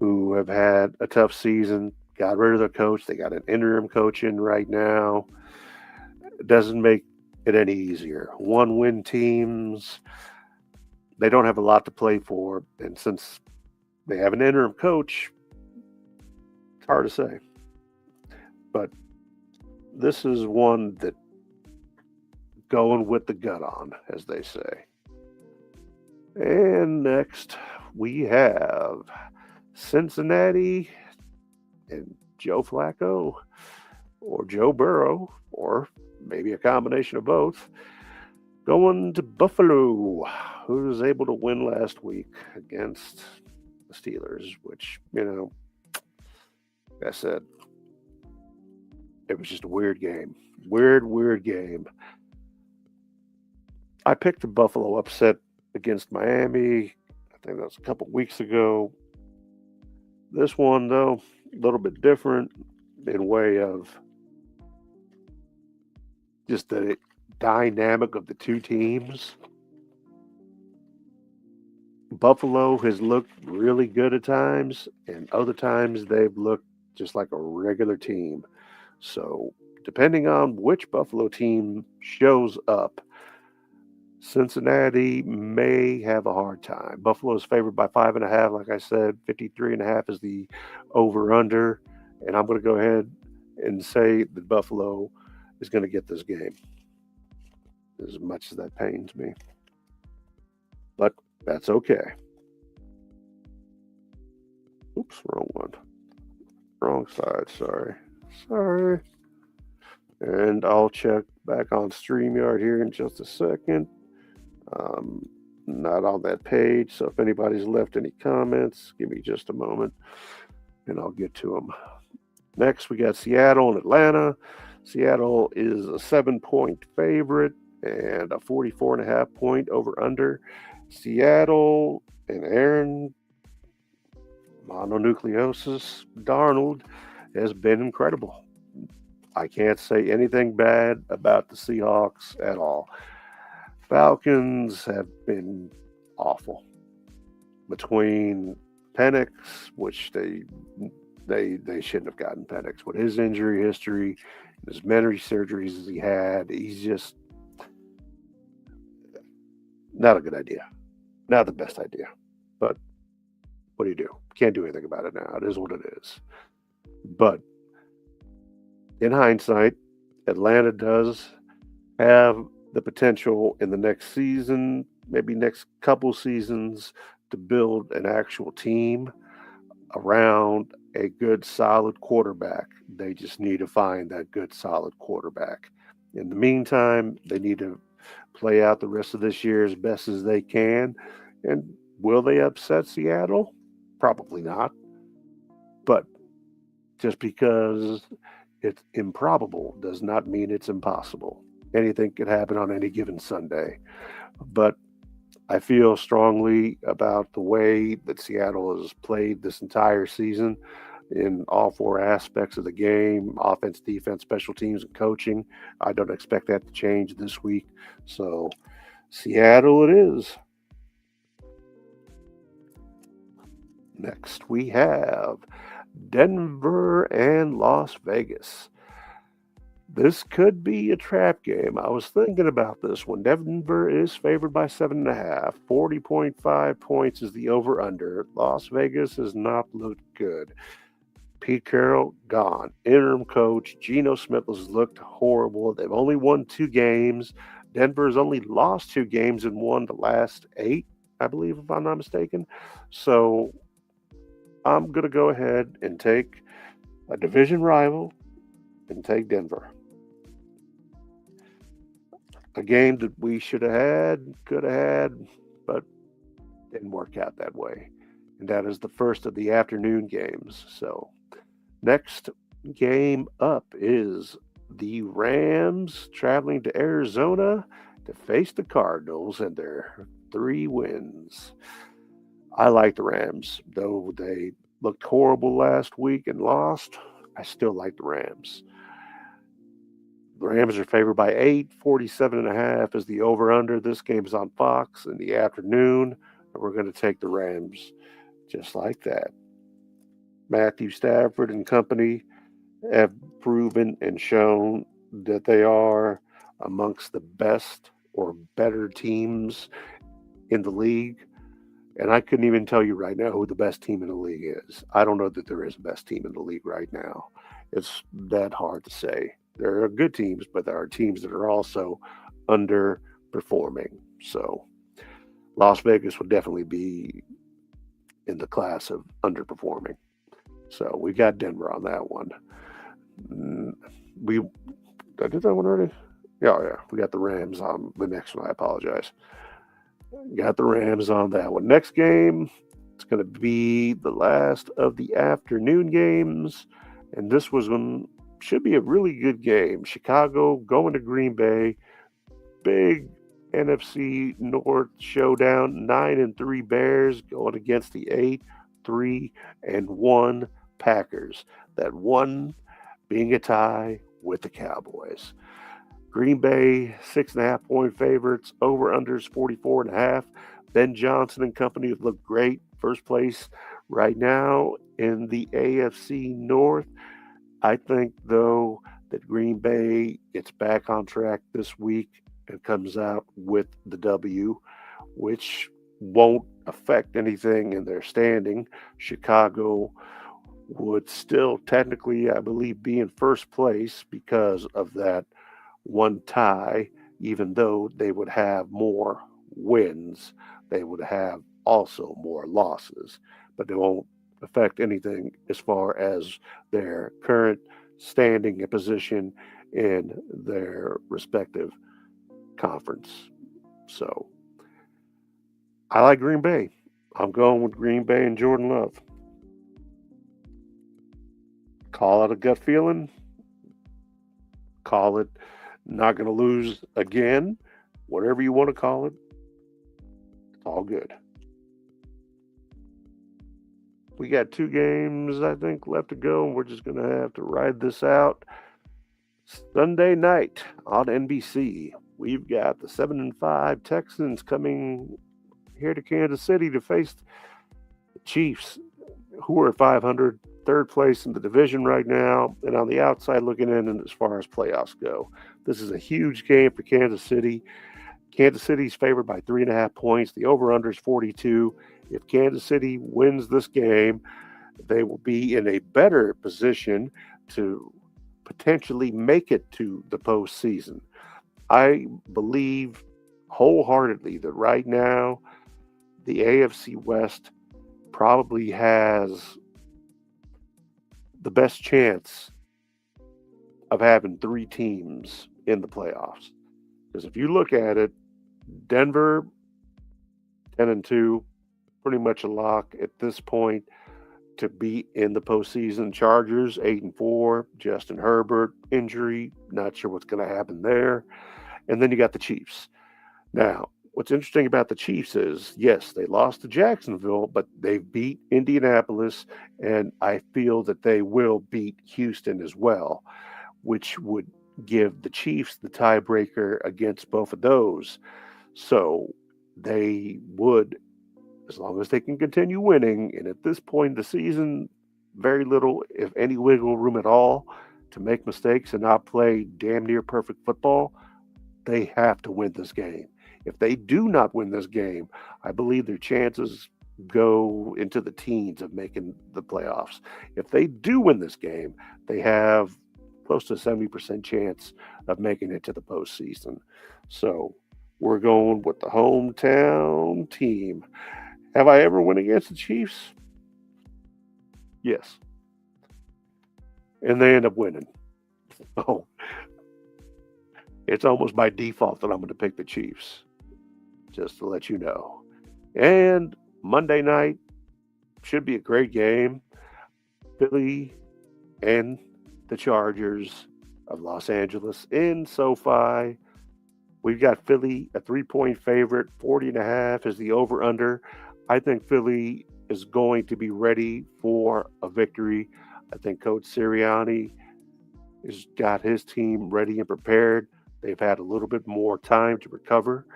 who have had a tough season, got rid of their coach. They got an interim coach in right now. It doesn't make it any easier. 1-win teams, they don't have a lot to play for. And since they have an interim coach, it's hard to say. But this is one that going with the gut on, as they say. And next, we have Cincinnati and Joe Flacco, or Joe Burrow, or maybe a combination of both, going to Buffalo, who was able to win last week against the Steelers, which, like I said, it was just a weird game. Weird game. I picked the Buffalo upset against Miami. I think that was a couple weeks ago. This one, though, a little bit different in way of just the dynamic of the two teams. Buffalo has looked really good at times, and other times they've looked just like a regular team. So, depending on which Buffalo team shows up, Cincinnati may have a hard time. Buffalo is favored by 5.5. Like I said, 53.5 is the over-under. And I'm going to go ahead and say that Buffalo is going to get this game, as much as that pains me. But that's okay. Oops, wrong one. Wrong side, sorry. And I'll check back on StreamYard here in just a second. Not on that page, so if anybody's left any comments, give me just a moment and I'll get to them. Next, we got Seattle and Atlanta. Seattle is a 7-point favorite and a 44.5 point over under. Seattle and Aaron mononucleosis Darnold has been incredible. I can't say anything bad about the Seahawks at all. Falcons have been awful. Between Penix, which they shouldn't have gotten Penix. With his injury history, as many surgeries as he had, he's just not a good idea. Not the best idea. But what do you do? Can't do anything about it now. It is what it is. But in hindsight, Atlanta does have the potential in the next season, maybe next couple seasons, to build an actual team around a good, solid quarterback. They just need to find that good, solid quarterback. In the meantime, they need to play out the rest of this year as best as they can. And will they upset Seattle? Probably not. But just because it's improbable does not mean it's impossible. Anything could happen on any given Sunday. But I feel strongly about the way that Seattle has played this entire season in all 4 aspects of the game: offense, defense, special teams, and coaching. I don't expect that to change this week. So Seattle it is. Next, we have Denver and Las Vegas. This could be a trap game. I was thinking about this one. Denver is favored by 7.5. 40.5 points is the over under. Las Vegas has not looked good. Pete Carroll gone. Interim coach Geno Smith has looked horrible. They've only won 2 games. Denver's only lost 2 games and won the last 8, I believe, if I'm not mistaken. So I'm going to go ahead and take a division rival and take Denver. A game that we should have had, could have had, but didn't work out that way. And that is the first of the afternoon games. So, next game up is the Rams traveling to Arizona to face the Cardinals and their 3 wins. I like the Rams, though they looked horrible last week and lost. I still like the Rams. The Rams are favored by 8. 47.5 is the over-under. This game is on Fox in the afternoon, and we're going to take the Rams just like that. Matthew Stafford and company have proven and shown that they are amongst the best or better teams in the league. And I couldn't even tell you right now who the best team in the league is. I don't know that there is a best team in the league right now. It's that hard to say. There are good teams, but there are teams that are also underperforming. So Las Vegas would definitely be in the class of underperforming. So we got Denver on that one. I did that one already? Yeah. We got the Rams on the next one. I apologize. Got the Rams on that one. Next game, it's going to be the last of the afternoon games. And this should be a really good game. Chicago going to Green Bay. Big NFC North showdown. 9-3 Bears going against the 8-3-1 Packers. That one being a tie with the Cowboys. Green Bay, 6.5 point favorites. Over-unders 44.5. Ben Johnson and company have looked great. First place right now in the AFC North. I think, though, that Green Bay gets back on track this week and comes out with the W, which won't affect anything in their standing. Chicago would still technically, I believe, be in first place because of that one tie, even though they would have more wins. They would have also more losses, but they won't affect anything as far as their current standing and position in their respective conference. So I like Green Bay. I'm going with Green Bay and Jordan Love. Call it a gut feeling. Call it not going to lose again. Whatever you want to call it, it's all good. We got 2 games, I think, left to go, and we're just going to have to ride this out. Sunday night on NBC, we've got the 7-5 Texans coming here to Kansas City to face the Chiefs, who are 500, third place in the division right now, and on the outside looking in as far as playoffs go. This is a huge game for Kansas City. Kansas City's favored by 3.5 points. The over-under is 42. If Kansas City wins this game, they will be in a better position to potentially make it to the postseason. I believe wholeheartedly that right now the AFC West probably has the best chance of having 3 teams in the playoffs. Because if you look at it, Denver 10-2, pretty much a lock at this point to be in the postseason. Chargers 8-4, Justin Herbert injury, not sure what's going to happen there. And then you got the Chiefs. Now, what's interesting about the Chiefs is, yes, they lost to Jacksonville, but they beat Indianapolis, and I feel that they will beat Houston as well, which would give the Chiefs the tiebreaker against both of those. So they would as long as they can continue winning, and at this point in the season, very little, if any, wiggle room at all to make mistakes and not play damn near perfect football, they have to win this game. If they do not win this game, I believe their chances go into the teens of making the playoffs. If they do win this game, they have close to a 70% chance of making it to the postseason. So we're going with the hometown team. Have I ever won against the Chiefs? Yes. And they end up winning. Oh, it's almost by default that I'm going to pick the Chiefs, just to let you know. And Monday night should be a great game. Philly and the Chargers of Los Angeles in SoFi. We've got Philly a 3-point favorite. 40.5 is the over-under. I think Philly is going to be ready for a victory. I think Coach Sirianni has got his team ready and prepared. They've had a little bit more time to recover.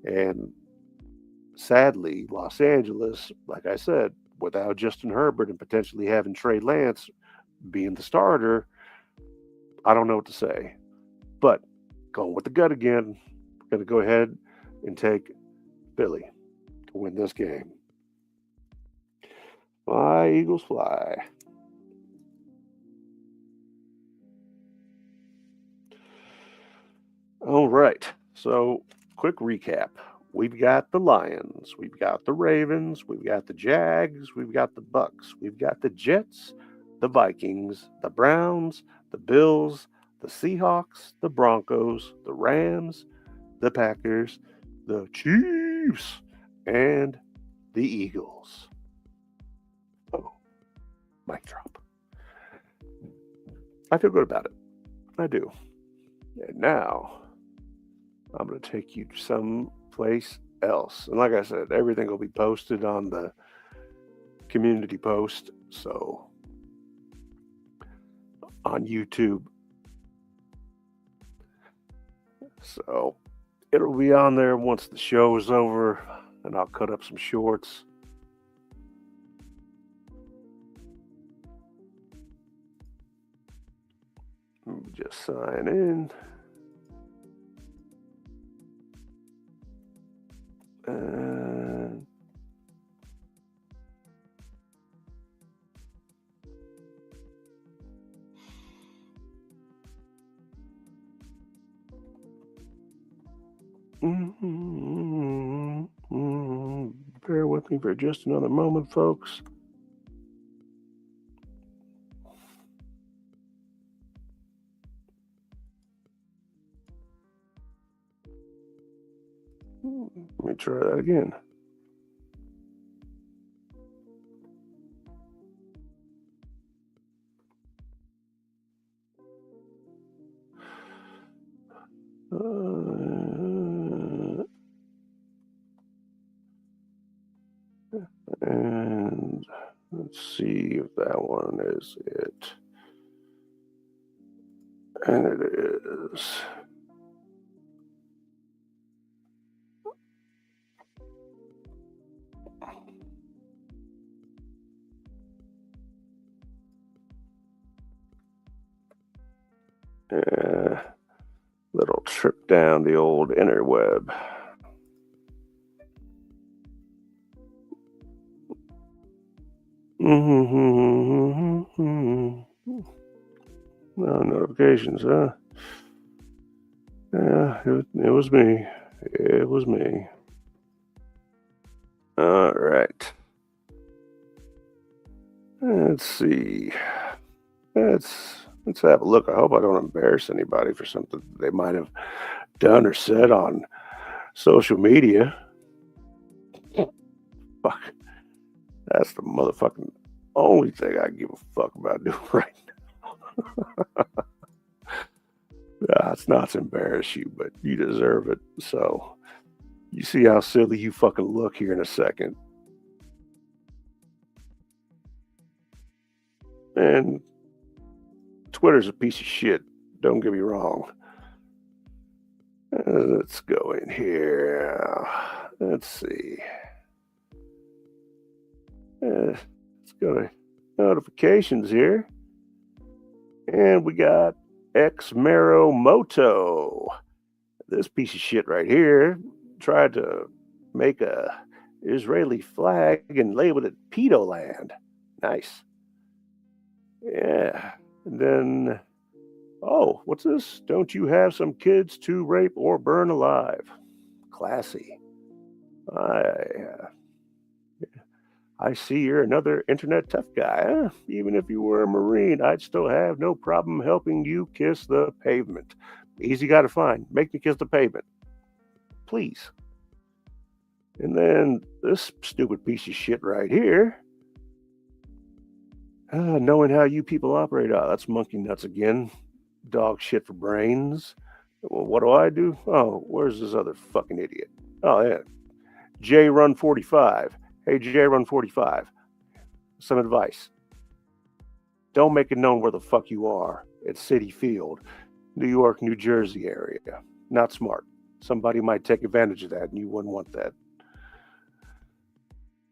And sadly, Los Angeles, like I said, without Justin Herbert and potentially having Trey Lance being the starter, I don't know what to say. But going with the gut again, I'm going to go ahead and take Philly to win this game. Fly, Eagles, fly. All right. So, quick recap. We've got the Lions, we've got the Ravens, we've got the Jags, we've got the Bucks, we've got the Jets, the Vikings, the Browns, the Bills, the Seahawks, the Broncos, the Rams, the Packers, the Chiefs, and the Eagles. Oh, mic drop. I feel good about it. I do. And now I'm going to take you to someplace else. And like I said, everything will be posted on the community post. So on YouTube. So it'll be on there once the show is over, and I'll cut up some shorts. Let me just sign in. And bear with me for just another moment, folks. Let me try that again. And let's see if that one is it. And it is. Little trip down the old interweb. No notifications, huh? Yeah, it was me. It was me. All right. Let's see. Let's have a look. I hope I don't embarrass anybody for something they might have done or said on social media. Fuck. That's the motherfucking only thing I give a fuck about doing right now. It's not to embarrass you, but you deserve it. So you see how silly you fucking look here in a second. And Twitter's a piece of shit. Don't get me wrong. Let's go in here. Let's see. Let's go to notifications here. And we got Xmero Moto. This piece of shit right here tried to make a Israeli flag and labeled it Pedo Land. Nice. Yeah. And then, oh, what's this? Don't you have some kids to rape or burn alive? Classy. I I see you're another internet tough guy. Huh? Even if you were a Marine, I'd still have no problem helping you kiss the pavement. Easy guy to find. Make me kiss the pavement. Please. And then this stupid piece of shit right here. Knowing how you people operate. Oh, that's monkey nuts again. Dog shit for brains. Well, what do? Oh, where's this other fucking idiot? Oh, yeah. J Run 45. Hey, J Run 45. Some advice. Don't make it known where the fuck you are at Citi Field, New York, New Jersey area. Not smart. Somebody might take advantage of that, and you wouldn't want that.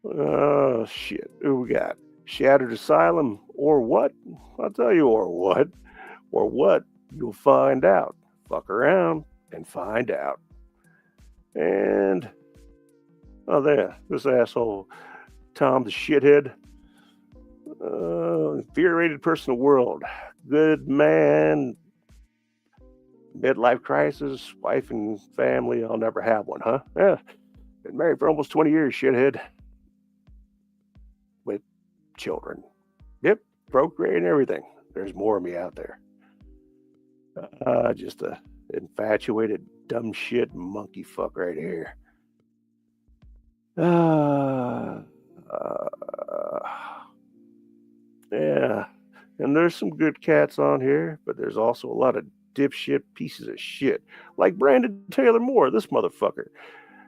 Oh, shit. Who we got? Shattered Asylum or what? I'll tell you, or what. Or what? You'll find out. Fuck around and find out. And, oh, there. This asshole, Tom the shithead. Infuriated personal world. Good man. Midlife crisis. Wife and family. I'll never have one, huh? Yeah. Been married for almost 20 years, shithead. With children. Yep. Procreating everything. There's more of me out there. Just a infatuated, dumb shit monkey fuck right here. Yeah. And there's some good cats on here, but there's also a lot of dipshit pieces of shit. Like Brandon Taylor Moore, this motherfucker.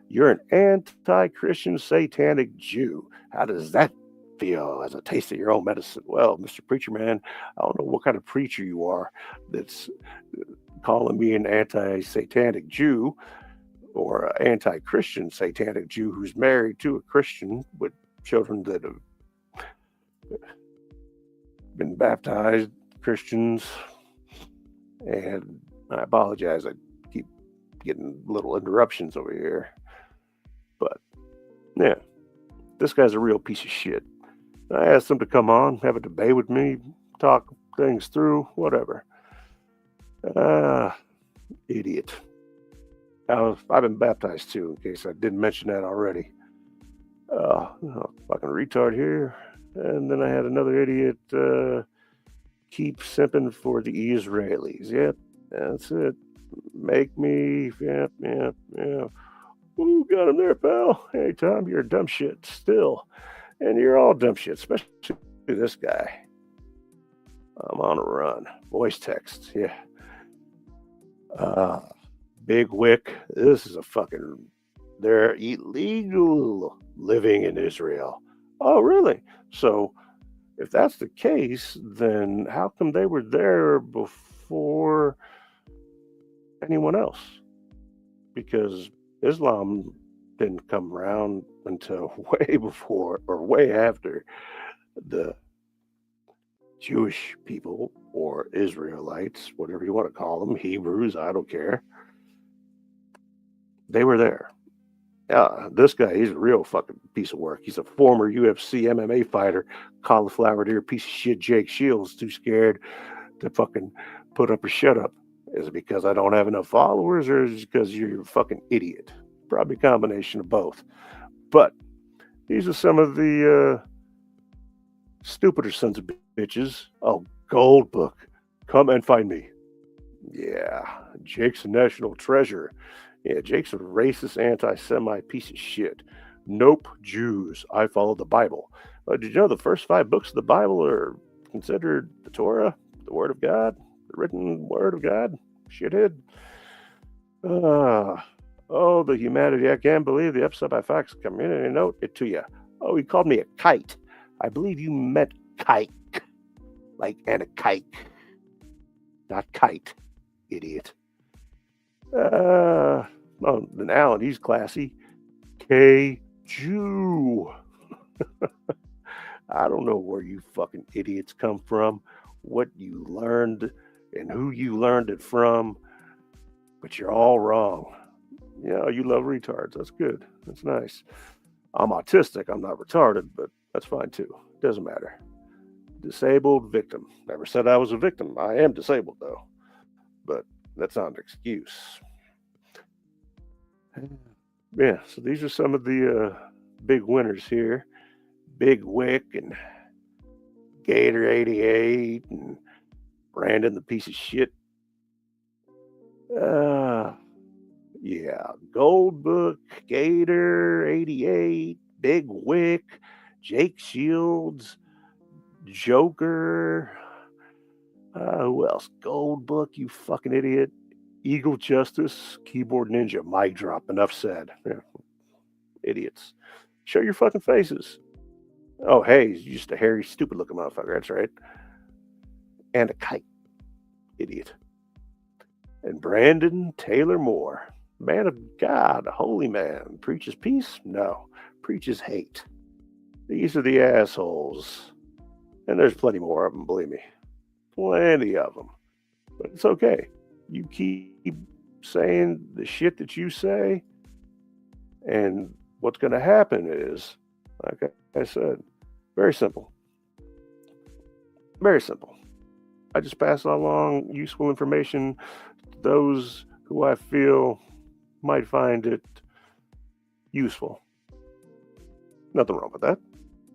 You're an anti-Christian satanic Jew. How does that feel as a taste of your own medicine? Well, Mr. Preacher Man, I don't know what kind of preacher you are that's calling me an anti-satanic Jew or an anti-Christian satanic Jew who's married to a Christian with children that have been baptized Christians. And I apologize, I keep getting little interruptions over here. But yeah, this guy's a real piece of shit. I asked him to come on, have a debate with me, talk things through, whatever. Idiot. I've been baptized too, in case I didn't mention that already. Fucking retard here. And then I had another idiot keep simping for the Israelis. Yep, that's it. Make me, yeah. Ooh, got him there, pal. Hey, Tom, you're a dumb shit still. And you're all dumb shit, especially this guy. I'm on a run. Voice text, yeah. Big Wick, this is a fucking, they're illegal living in Israel. Oh, really? So if that's the case, then how come they were there before anyone else? Because Islam didn't come around until way before or way after the Jewish people or Israelites, whatever you want to call them, Hebrews, I don't care. They were there. Yeah, this guy, he's a real fucking piece of work. He's a former UFC MMA fighter, cauliflower ear piece of shit Jake Shields, too scared to fucking put up or shut up. Is it because I don't have enough followers or is it because you're a fucking idiot? Probably a combination of both. But these are some of the stupider sons of bitches. Oh, Gold Book. Come and find me. Yeah, Jake's a national treasure. Yeah, Jake's a racist, anti-Semite piece of shit. Nope, Jews. I follow the Bible. Did you know the first 5 books of the Bible are considered the Torah, the Word of God, the written Word of God? Shithead. The humanity. I can't believe the episode by Fox Community Note it to you. Oh, he called me a kite. I believe you meant kike. Like and a kike. Not kite, idiot. Then Alan, he's classy. K. Jew. I don't know where you fucking idiots come from, what you learned, and who you learned it from, but you're all wrong. Yeah, you love retards. That's good. That's nice. I'm autistic. I'm not retarded, but that's fine too. Doesn't matter. Disabled victim. Never said I was a victim. I am disabled though, but that's not an excuse. Yeah, so these are some of the big winners here. Big Wick and Gator 88 and Brandon the piece of shit. Uh, yeah, Gold Book, Gator 88, Big Wick, Jake Shields, Joker. Who else? Gold Book, you fucking idiot. Eagle Justice, Keyboard Ninja, mic drop. Enough said. Yeah. Idiots. Show your fucking faces. Oh, hey, he's just a hairy, stupid looking motherfucker. That's right. And a kite. Idiot. And Brandon Taylor Moore. Man of God, a holy man. Preaches peace? No. Preaches hate. These are the assholes. And there's plenty more of them, believe me. Plenty of them. But it's okay. You keep saying the shit that you say, and what's going to happen is, like I said, very simple. Very simple. I just pass along useful information to those who I feel might find it useful. Nothing wrong with that.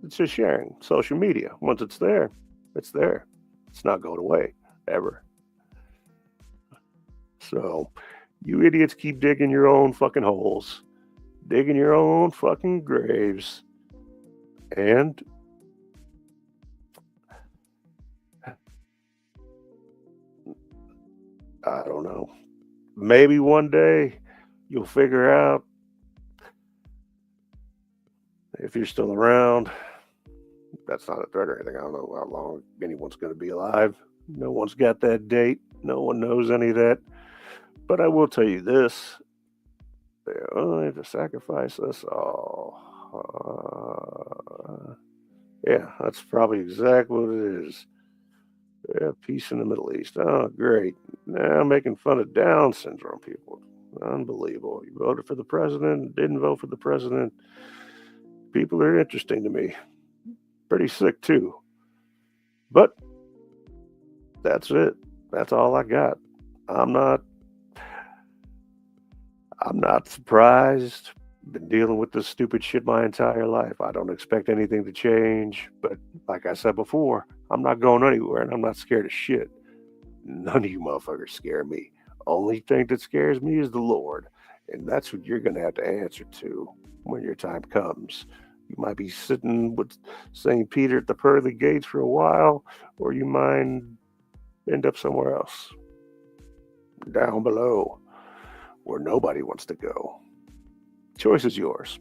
It's just sharing. Social media. Once it's there, it's there. It's not going away, ever. So, you idiots keep digging your own fucking holes. Digging your own fucking graves. And I don't know. Maybe one day you'll figure out if you're still around. That's not a threat or anything. I don't know how long anyone's going to be alive. No one's got that date. No one knows any of that. But I will tell you this. They only have to sacrifice us all. Yeah, that's probably exactly what it is. Yeah, peace in the Middle East. Oh, great. Now making fun of Down syndrome people. Unbelievable. You voted for the president, didn't vote for the president. People are interesting to me. Pretty sick, too. But that's it. That's all I got. I'm not surprised. Been dealing with this stupid shit my entire life. I don't expect anything to change. But like I said before, I'm not going anywhere and I'm not scared of shit. None of you motherfuckers scare me. Only thing that scares me is the Lord. And that's what you're going to have to answer to when your time comes. You might be sitting with St. Peter at the pearly gates for a while, or you might end up somewhere else. Down below, where nobody wants to go. Choice is yours.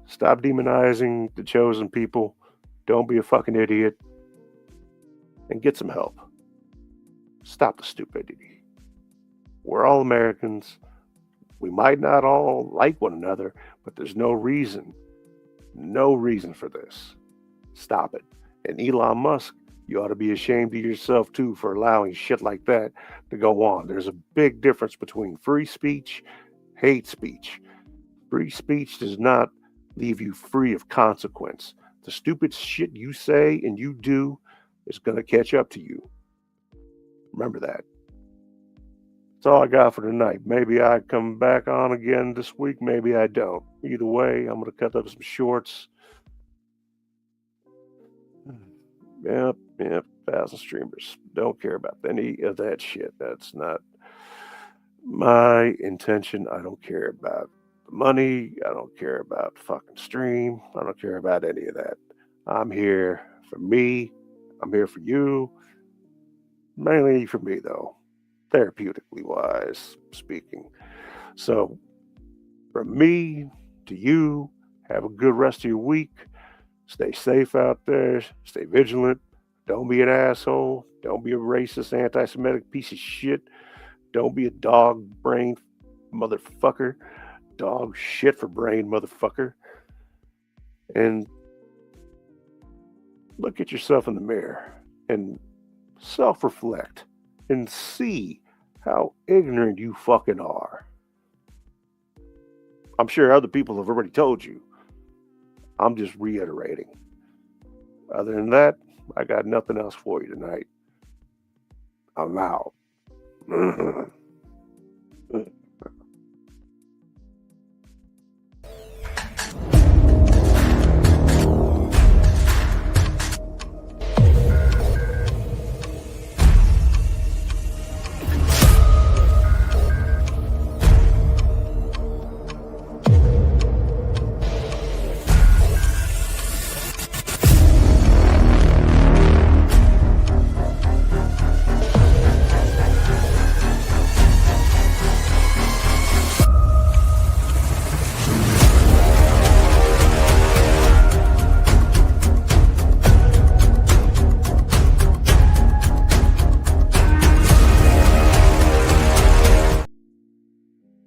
Stop demonizing the chosen people. Don't be a fucking idiot. And get some help. Stop the stupidity. We're all Americans. We might not all like one another, but there's no reason for this. Stop it. And Elon Musk, you ought to be ashamed of yourself too for allowing shit like that to go on. There's a big difference between free speech, hate speech. Free speech does not leave you free of consequence. The stupid shit you say and you do is going to catch up to you. Remember that. That's all I got for tonight. Maybe I come back on again this week. Maybe I don't. Either way, I'm going to cut up some shorts. Yep, 1,000 streamers. Don't care about any of that shit. That's not my intention. I don't care about the money. I don't care about fucking stream. I don't care about any of that. I'm here for me. I'm here for you. Mainly for me, though. Therapeutically wise speaking. So, from me to you, have a good rest of your week. Stay safe out there. Stay vigilant. Don't be an asshole. Don't be a racist, anti-Semitic piece of shit. Don't be a dog brain motherfucker. Dog shit for brain motherfucker. And Look at yourself in the mirror and self-reflect and see how ignorant you fucking are. I'm sure other people have already told you. I'm just reiterating. Other than that, I got nothing else for you tonight. I'm out.